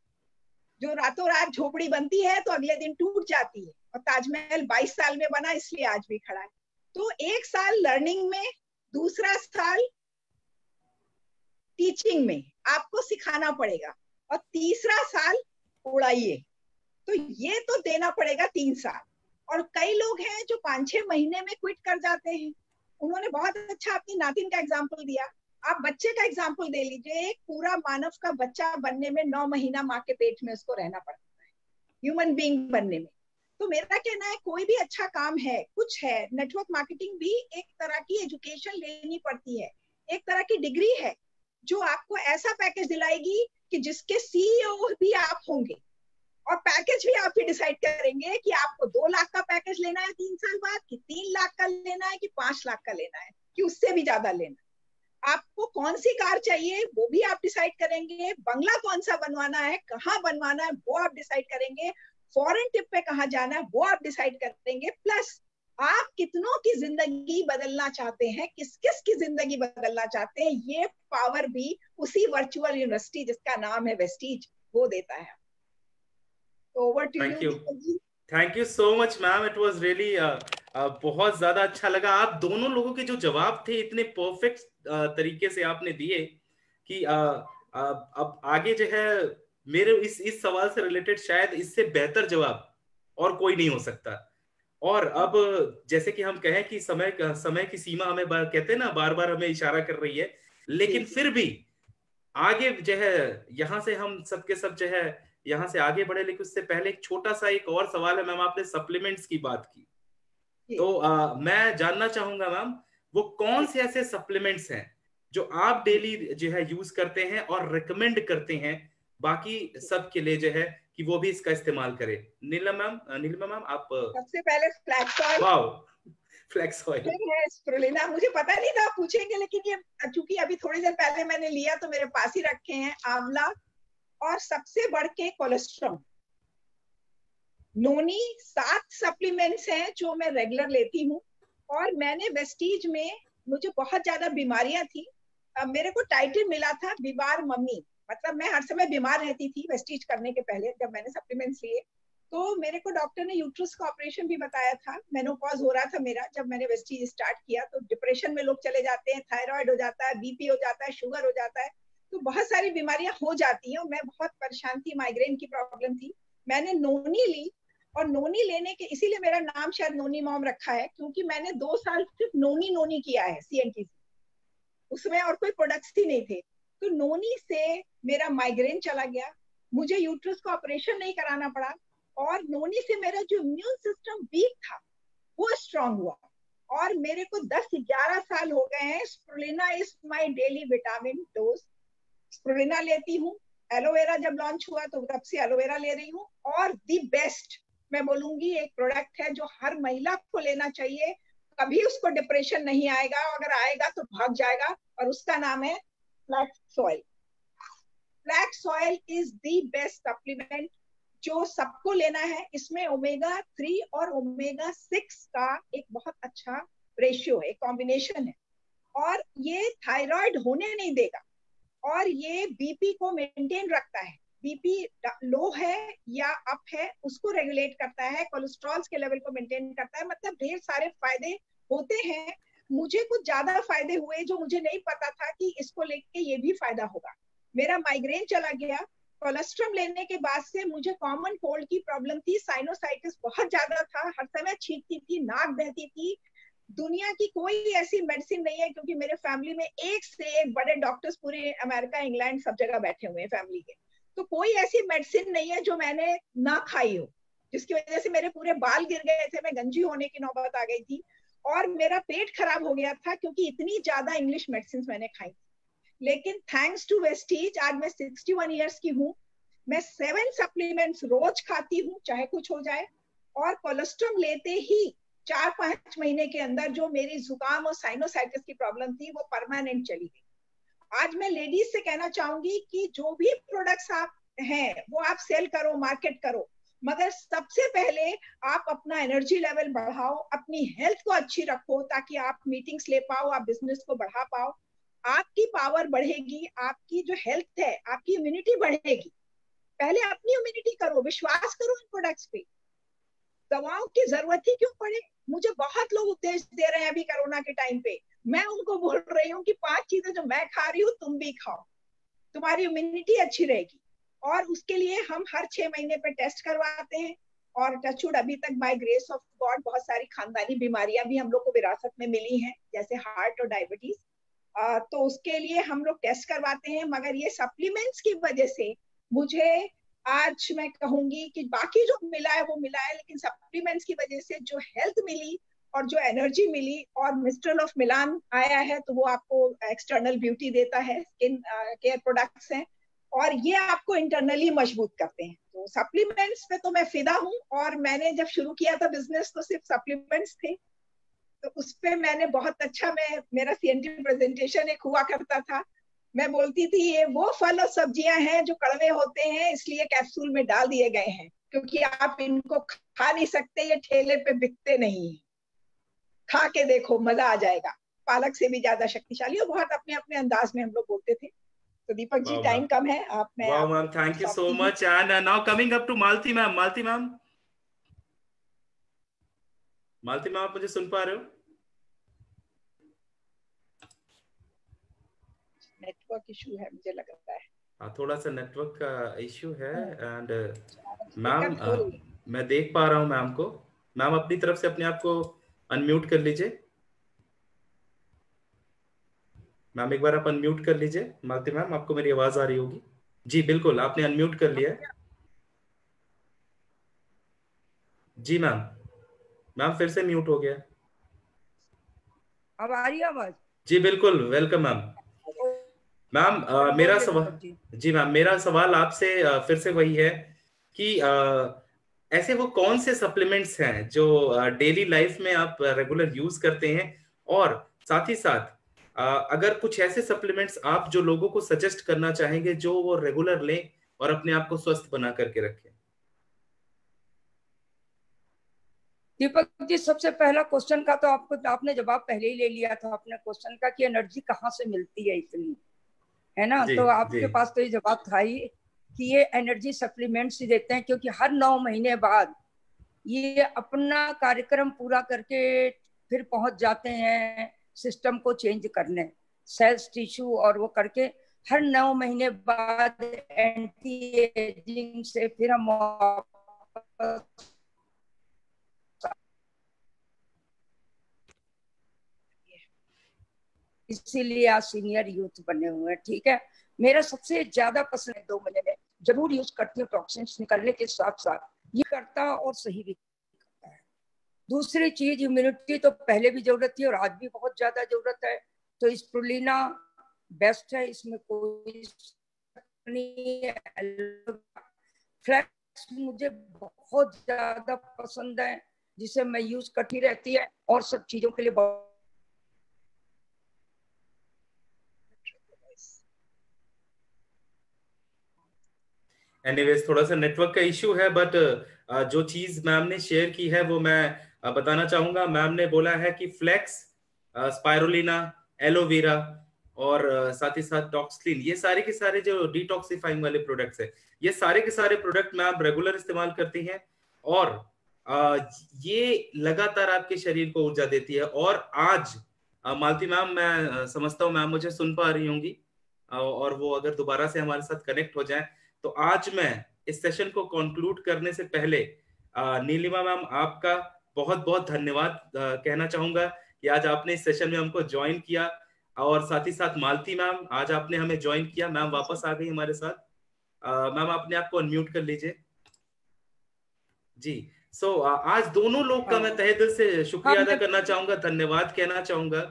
जो रातों रात झोपड़ी बनती है तो अगले दिन टूट जाती है, और ताजमहल 22 साल में बना इसलिए आज भी खड़ा है। तो 1 साल लर्निंग में, दूसरा साल टीचिंग में आपको सिखाना पड़ेगा, और तीसरा साल उड़ाइए। तो ये तो देना पड़ेगा 3 साल। और कई लोग हैं जो 5-6 महीने में क्विट कर जाते हैं। उन्होंने बहुत अच्छा अपनी नातिन का एग्जाम्पल दिया। आप बच्चे का एग्जाम्पल दे लीजिए। एक पूरा मानव का बच्चा बनने में 9 महीना माँ के पेट में उसको रहना पड़ता है, ह्यूमन बीइंग बनने में। तो मेरा कहना है कोई भी अच्छा काम है, कुछ है, नेटवर्क मार्केटिंग भी एक तरह की एजुकेशन लेनी पड़ती है, एक तरह की डिग्री है जो आपको ऐसा पैकेज दिलाएगी कि जिसके सीईओ भी आप होंगे, और पैकेज भी आप ही डिसाइड करेंगे कि आपको 2 लाख का पैकेज लेना है 3 साल बाद, कि 3 लाख का लेना है, कि 5 लाख का लेना है, कि उससे भी ज्यादा लेना है। आपको कौन सी कार चाहिए वो भी आप डिसाइड करेंगे, बंगला कौन सा बनवाना है, कहाँ बनवाना है वो आप डिसाइड करेंगे, फॉरेन ट्रिप पे कहाँ जाना है वो आप डिसाइड करेंगे। प्लस आप कितनों की जिंदगी बदलना चाहते हैं, किस किस की जिंदगी बदलना चाहते हैं, ये पावर भी उसी वर्चुअल यूनिवर्सिटी जिसका नाम है वेस्टीज वो देता है। Over to thank you, you, Deepak ji. Thank you so much ma'am. It was really बहुत ज्यादा अच्छा लगा। आप दोनों लोगों के जो जवाब थे इतने परफेक्ट तरीके से आपने दिए कि अब आगे जो है मेरे इस सवाल से रिलेटेड शायद इससे बेहतर जवाब और कोई नहीं हो सकता। और अब जैसे कि हम कहें कि समय की सीमा हमें कहते हैं ना, बार बार हमें इशारा कर रही है, लेकिन फिर भी आगे जो है यहाँ से हम सबके सब जो है यहाँ से आगे बढ़े। लेकिन उससे पहले एक छोटा सा एक और सवाल है मैम। आपने सप्लीमेंट्स की बात की, तो मैं जानना चाहूंगा मैम, वो कौन से ऐसे सप्लीमेंट्स हैं जो आप डेली जो है यूज करते हैं और रिकमेंड करते हैं बाकी सब के लिए जो है कि वो भी इसका इस्तेमाल करें? नीलिमा मैम आप। सबसे पहले flax oil. Wow, flax oil. फिर है स्प्रुलिना। मुझे पता नहीं था आप पूछेंगे, लेकिन ये चूंकि अभी थोड़ी देर पहले मैंने लिया तो मेरे पास ही रखे हैं। आंवला, और सबसे बढ़ के कोलेस्ट्रॉल, नोनी। 7 सप्लीमेंट्स हैं जो मैं रेगुलर लेती हूँ। और मैंने वेस्टीज में, मुझे बहुत ज्यादा बीमारियां थी, मेरे को टाइटल मिला था बीमार मम्मी। मतलब मैं हर समय बीमार रहती थी वेस्टीज करने के पहले। जब मैंने सप्लीमेंट्स लिए तो मेरे को डॉक्टर ने यूट्रस का ऑपरेशन भी बताया था। मेनोपॉज हो रहा था मेरा जब मैंने वेस्टीज स्टार्ट किया। तो डिप्रेशन में लोग चले जाते हैं, थायराइड हो जाता है, बीपी हो जाता है, शुगर हो जाता है, तो बहुत सारी बीमारियां हो जाती हैं। और मैं बहुत परेशान थी, माइग्रेन की प्रॉब्लम थी। मैंने नोनी ली, और नोनी लेने के, इसीलिए मेरा नाम शायद नोनी मॉम रखा है, क्योंकि मैंने 2 साल सिर्फ नोनी नोनी किया है CNTC, उसमें और कोई प्रोडक्ट्स ही नहीं थे। तो नोनी से मेरा माइग्रेन चला गया, मुझे यूट्रस का ऑपरेशन नहीं कराना पड़ा, और नोनी से मेरा जो इम्यून सिस्टम वीक था वो स्ट्रांग हुआ। और मेरे को 10-11 साल हो गए हैं। Spirulina is my daily vitamin dose. Spirulina लेती हूँ। एलोवेरा जब लॉन्च हुआ तो तब से एलोवेरा ले रही हूँ। और दी बेस्ट मैं बोलूंगी एक प्रोडक्ट है जो हर महिला को लेना चाहिए, कभी उसको डिप्रेशन नहीं आएगा, अगर आएगा तो भाग जाएगा, और उसका नाम है flax oil. Flax oil is the best supplement जो सबको लेना है। इसमें ओमेगा 3 और ओमेगा 6 का एक बहुत अच्छा रेशियो है, कॉम्बिनेशन है, और ये थायराइड होने नहीं देगा, और ये बीपी को मेंटेन रखता है। बीपी लो है या अप है उसको रेगुलेट करता है, कोलेस्ट्रॉल के लेवल को मेंटेन करता है। मतलब ढेर सारे फायदे होते हैं। मुझे कुछ ज्यादा फायदे हुए जो मुझे नहीं पता था कि इसको लेके ये भी फायदा होगा। मेरा माइग्रेन चला गया। कोलेस्ट्रॉल लेने के बाद से मुझे कॉमन कोल्ड की प्रॉब्लम थी, साइनोसाइटिस बहुत ज्यादा था, हर समय छींकती थी, नाक बहती थी। दुनिया की कोई ऐसी मेडिसिन नहीं है, क्योंकि मेरे फैमिली में एक से एक बड़े डॉक्टर्स पूरे अमेरिका, इंग्लैंड सब जगह बैठे हुए हैं फैमिली के। तो कोई ऐसी मेडिसिन नहीं है जो मैंने ना खाई हो, जिसकी वजह से मेरे पूरे बाल गिर गए थे, मैं गंजी होने की नौबत आ गई थी, और मेरा पेट खराब हो गया था क्योंकि इतनी ज्यादा इंग्लिश मेडिसिन मैंने खाई। लेकिन थैंक्स टू वेस्टीज आज मैं 61 ईयर्स की हूँ। मैं 7 सप्लीमेंट्स रोज खाती हूँ चाहे कुछ हो जाए, और कोलेस्ट्रॉल लेते ही 4-5 महीने के अंदर जो मेरी जुकाम और साइनोसाइटिस की प्रॉब्लम थी वो परमानेंट चली गई। आज मैं लेडीज से कहना चाहूंगी कि जो भी प्रोडक्ट्स आप हैं वो आप सेल करो, मार्केट करो, मगर सबसे पहले आप अपना एनर्जी लेवल बढ़ाओ, अपनी हेल्थ को अच्छी रखो, ताकि आप मीटिंग्स ले पाओ, आप बिजनेस को बढ़ा पाओ, आपकी पावर बढ़ेगी, आपकी जो हेल्थ है, आपकी इम्यूनिटी बढ़ेगी। पहले अपनी इम्यूनिटी करो, विश्वास करो इन प्रोडक्ट्स पे। दवाओं की जरूरत ही क्यों पड़े? मुझे बहुत लोग उपदेश दे रहे हैं अभी कोरोना के टाइम पे, मैं उनको बोल रही हूँ कि 5 चीजें जो मैं खा रही हूँ तुम भी खाओ, तुम्हारी इम्यूनिटी अच्छी रहेगी। और उसके लिए हम हर 6 महीने पे टेस्ट करवाते हैं, और टचवुड अभी तक बाय ग्रेस ऑफ गॉड बहुत सारी खानदानी बीमारियां भी हम लोग को विरासत में मिली हैं, जैसे हार्ट और डायबिटीज। तो उसके लिए हम लोग टेस्ट करवाते हैं। मगर ये सप्लीमेंट्स की वजह से मुझे आज मैं कहूंगी कि बाकी जो मिला है वो मिला है, लेकिन सप्लीमेंट्स की वजह से जो हेल्थ मिली और जो एनर्जी मिली, और मिस्ट्रल ऑफ मिलान आया है तो वो आपको एक्सटर्नल ब्यूटी देता है, स्किन केयर प्रोडक्ट्स हैं, और ये आपको इंटरनली मजबूत करते हैं। तो सप्लीमेंट्स पे तो मैं फिदा हूँ, और मैंने जब शुरू किया था बिजनेस तो सिर्फ सप्लीमेंट्स थे, तो उस पे मैंने बहुत अच्छा, मेरा सीएनटी प्रेजेंटेशन एक हुआ करता था, मैं बोलती थी ये वो फल और सब्जियां हैं जो कड़वे होते हैं, इसलिए कैप्सूल में डाल दिए गए हैं, क्योंकि आप इनको खा नहीं सकते, ये ठेले पे बिकते नहीं है, खा के देखो मजा आ जाएगा, पालक से भी ज्यादा शक्तिशाली। और बहुत अपने अपने अंदाज में हम लोग बोलते थे। तो दीपक जी टाइम कम है, आप मैं वाह ma'am, thank you so much. And now coming up to Malti ma'am. Malti ma'am, Malti ma'am, आप मुझे सुन पा रहे हो? नेटवर्क इशू है मुझे लगता है। हाँ, थोड़ा सा नेटवर्क का इश्यू है। एंड मैम मैम, मैं देख पा रहा हूँ मैम को। मैम अपनी तरफ से अपने आप को अनम्यूट कर लीजिए। मैम एक बार आप अनम्यूट कर लीजिए। मालती मैम, आपको मेरी आवाज आ रही होगी। जी बिल्कुल, आपने अनम्यूट कर लिया है। जी मैम, मैम फिर से म्यूट हो गया। अब आ रही है आवाज? जी बिल्कुल, वेलकम मैम। मैम मेरा सवाल, जी मैम, मेरा सवाल आपसे फिर से वही है कि ऐसे वो कौन से सप्लीमेंट्स हैं जो डेली लाइफ में आप रेगुलर यूज करते हैं, और साथ ही साथ अगर कुछ ऐसे सप्लीमेंट्स आप जो लोगों को सजेस्ट करना चाहेंगे जो वो रेगुलर लें और अपने आप को स्वस्थ बना करके रखें। दीपक जी, सबसे पहला क्वेश्चन का तो आपने जवाब पहले ही ले लिया था अपने क्वेश्चन का कि एनर्जी कहाँ से मिलती है इतनी, है ना? जी, तो आपके जी। पास तो ये जवाब था ही कि ये एनर्जी सप्लीमेंट्स ही देते हैं, क्योंकि हर 9 महीने बाद ये अपना कार्यक्रम पूरा करके फिर पहुंच जाते हैं सिस्टम को चेंज करने, सेल्स, टिश्यू, और वो करके हर 9 महीने बाद एंटी एजिंग से फिर हम इसीलिए आज सीनियर यूथ बने हुए हैं। ठीक है, मेरा सबसे ज्यादा पसंद है 2 महीने में जरूर यूज करती हूँ, टॉक्सिन्स निकलने के साथ साथ ये करता और सही भी करता है। दूसरी चीज, इम्यूनिटी तो पहले भी जरूरत थी और आज भी बहुत ज्यादा जरूरत है, तो स्प्रुलिना बेस्ट है, इसमें कोई नहीं है। फ्लैक्स मुझे बहुत ज्यादा पसंद है, जिसे मैं यूज करती रहती है और सब चीजों के लिए बहुत। एनीवेज, थोड़ा सा नेटवर्क का इश्यू है, बट जो चीज मैम ने शेयर की है वो मैं बताना चाहूंगा। मैम ने बोला है कि फ्लेक्स, स्पाइरुलिना, एलोवेरा और साथ ही साथ टॉक्सलिन, ये सारे के सारे जो डिटॉक्सिफाइंग वाले प्रोडक्ट्स है, ये सारे के सारे प्रोडक्ट मैम रेगुलर इस्तेमाल करती हैं, और ये लगातार आपके शरीर को ऊर्जा देती है। और आज मालती मैम, मैं समझता हूँ मैम मुझे सुन पा रही होंगी, और वो अगर दोबारा से हमारे साथ कनेक्ट हो जाए तो आज मैं इस सेशन को कंक्लूड करने से पहले नीलिमा मैम आपका बहुत बहुत धन्यवाद कहना चाहूंगा कि आज आपने इस सेशन में हमको ज्वाइन किया, और साथ ही साथ मालती मैम आज आपने हमें ज्वाइन किया। मैम वापस आ गई हमारे साथ। मैम अपने आप को अनम्यूट कर लीजिए जी। आज दोनों लोग का मैं तहे दिल से शुक्रिया अदा करना चाहूंगा, धन्यवाद कहना चाहूंगा,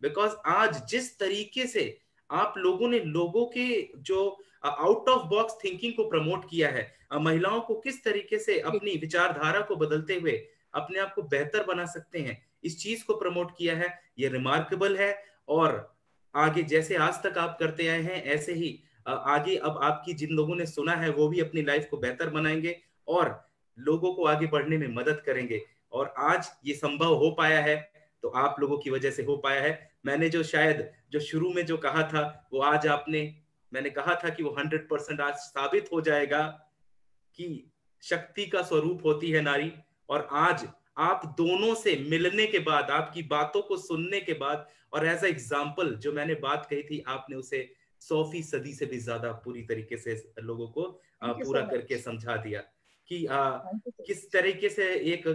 बिकॉज आज जिस तरीके से आप लोगों ने लोगों के जो आउट ऑफ बॉक्स थिंकिंग को प्रमोट किया है, महिलाओं को किस तरीके से अपनी विचारधारा को बदलते हुए अपने आप को बेहतर बना सकते हैं, इस चीज को प्रमोट किया है, ये रिमार्केबल है। और आगे जैसे आज तक आप करते आए हैं ऐसे ही आगे अब आपकी जिन लोगों ने सुना है वो भी अपनी लाइफ को बेहतर बनाएंगे और लोगों को आगे बढ़ने में मदद करेंगे। और आज ये संभव हो पाया है तो आप लोगों की वजह से हो पाया है। मैंने जो शायद जो शुरू में जो कहा था वो आज मैंने कहा था कि वो 100% आज साबित हो जाएगा कि शक्ति का स्वरूप होती है नारी। और आज आप दोनों से मिलने के बाद, आपकी बातों को सुनने के बाद, और एज ए एग्जाम्पल जो मैंने बात कही थी आपने उसे 100% से भी ज्यादा पूरी तरीके से लोगों को पूरा करके समझा दिया कि किस तरीके से एक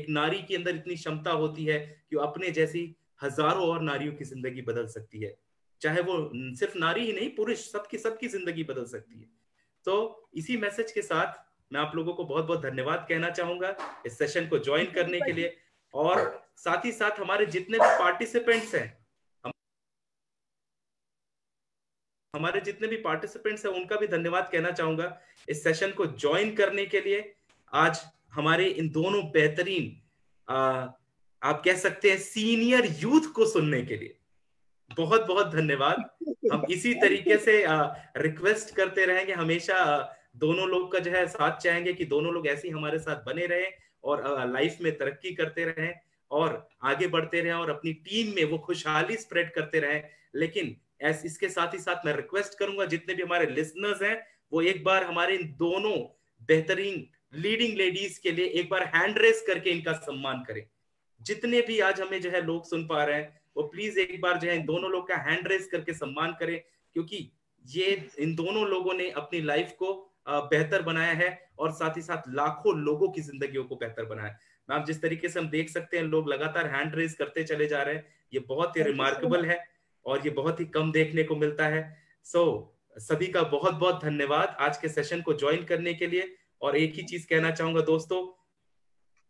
नारी के अंदर इतनी क्षमता होती है कि वो अपने जैसी हजारों और नारियों की जिंदगी बदल सकती है, चाहे वो सिर्फ नारी ही नहीं, पुरुष सबकी जिंदगी बदल सकती है। तो इसी मैसेज के साथ मैं आप लोगों को बहुत बहुत धन्यवाद कहना चाहूंगा इस सेशन को ज्वाइन करने के लिए, और साथ ही साथ हमारे जितने भी पार्टिसिपेंट्स हैं उनका भी धन्यवाद कहना चाहूंगा इस सेशन को ज्वाइन करने के लिए। आज हमारे इन दोनों बेहतरीन आप कह सकते हैं सीनियर यूथ को सुनने के लिए बहुत बहुत धन्यवाद। हम इसी तरीके से रिक्वेस्ट करते रहेंगे हमेशा, दोनों लोग का जो है साथ चाहेंगे कि दोनों लोग ऐसे ही हमारे साथ बने रहें और लाइफ में तरक्की करते रहें और आगे बढ़ते रहें और अपनी टीम में वो खुशहाली स्प्रेड करते रहें। लेकिन इसके साथ ही साथ मैं रिक्वेस्ट करूंगा जितने भी हमारे लिसनर्स हैं वो एक बार हमारे इन दोनों बेहतरीन लीडिंग लेडीज के लिए एक बार हैंड रेस करके इनका सम्मान करें। जितने भी आज हमें जो है लोग सुन पा रहे हैं वो प्लीज एक बार जो है इन दोनों लोग का हैंड रेस करके सम्मान करें, क्योंकि ये इन दोनों लोगों ने अपनी लाइफ को बेहतर बनाया है और साथ ही साथ लाखों लोगों की जिंदगियों को बेहतर बनाया है। मैम जिस तरीके से हम देख सकते हैं लोग लगातार हैंड रेस करते चले जा रहे हैं, ये बहुत ही रिमार्केबल है और ये बहुत ही कम देखने को मिलता है। सभी का बहुत बहुत धन्यवाद आज के सेशन को ज्वाइन करने के लिए। और एक ही चीज कहना चाहूंगा दोस्तों,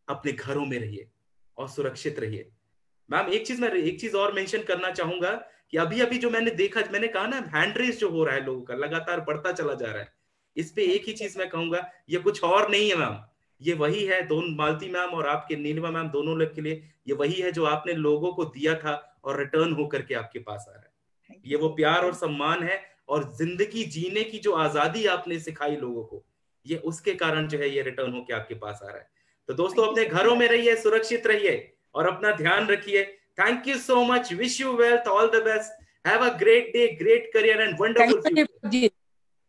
अपने घरों में रहिए और सुरक्षित रहिए। मैम एक चीज और मेंशन करना चाहूंगा कि अभी अभी जो मैंने देखा, मैंने कहा ना हैंड रेस जो हो रहा है लोगों का लगातार बढ़ता चला जा रहा है, इस पे एक ही चीज मैं कहूंगा, ये कुछ और नहीं है मैम, ये वही है दोनों मालती मैम और आपके नीलिमा मैम दोनों लोग के लिए ये वही है जो आपने लोगों को दिया था और रिटर्न होकर के आपके पास आ रहा है। ये वो प्यार और सम्मान है और जिंदगी जीने की जो आजादी आपने सिखाई लोगों को, ये उसके कारण जो है ये रिटर्न होकर आपके पास आ रहा है। तो दोस्तों अपने घरों में रहिए, सुरक्षित रहिए और अपना ध्यान रखिए। Thank you so much, wish you wealth, all the best, have a great day, great career and wonderful future.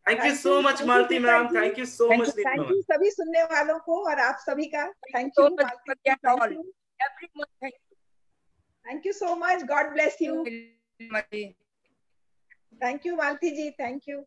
Thank you so much Malti ma'am, thank you so much. Thank you सभी सुनने वालों को और आप सभी का thank you. Thank you so much, God bless you. Thank you Malti ji, thank you.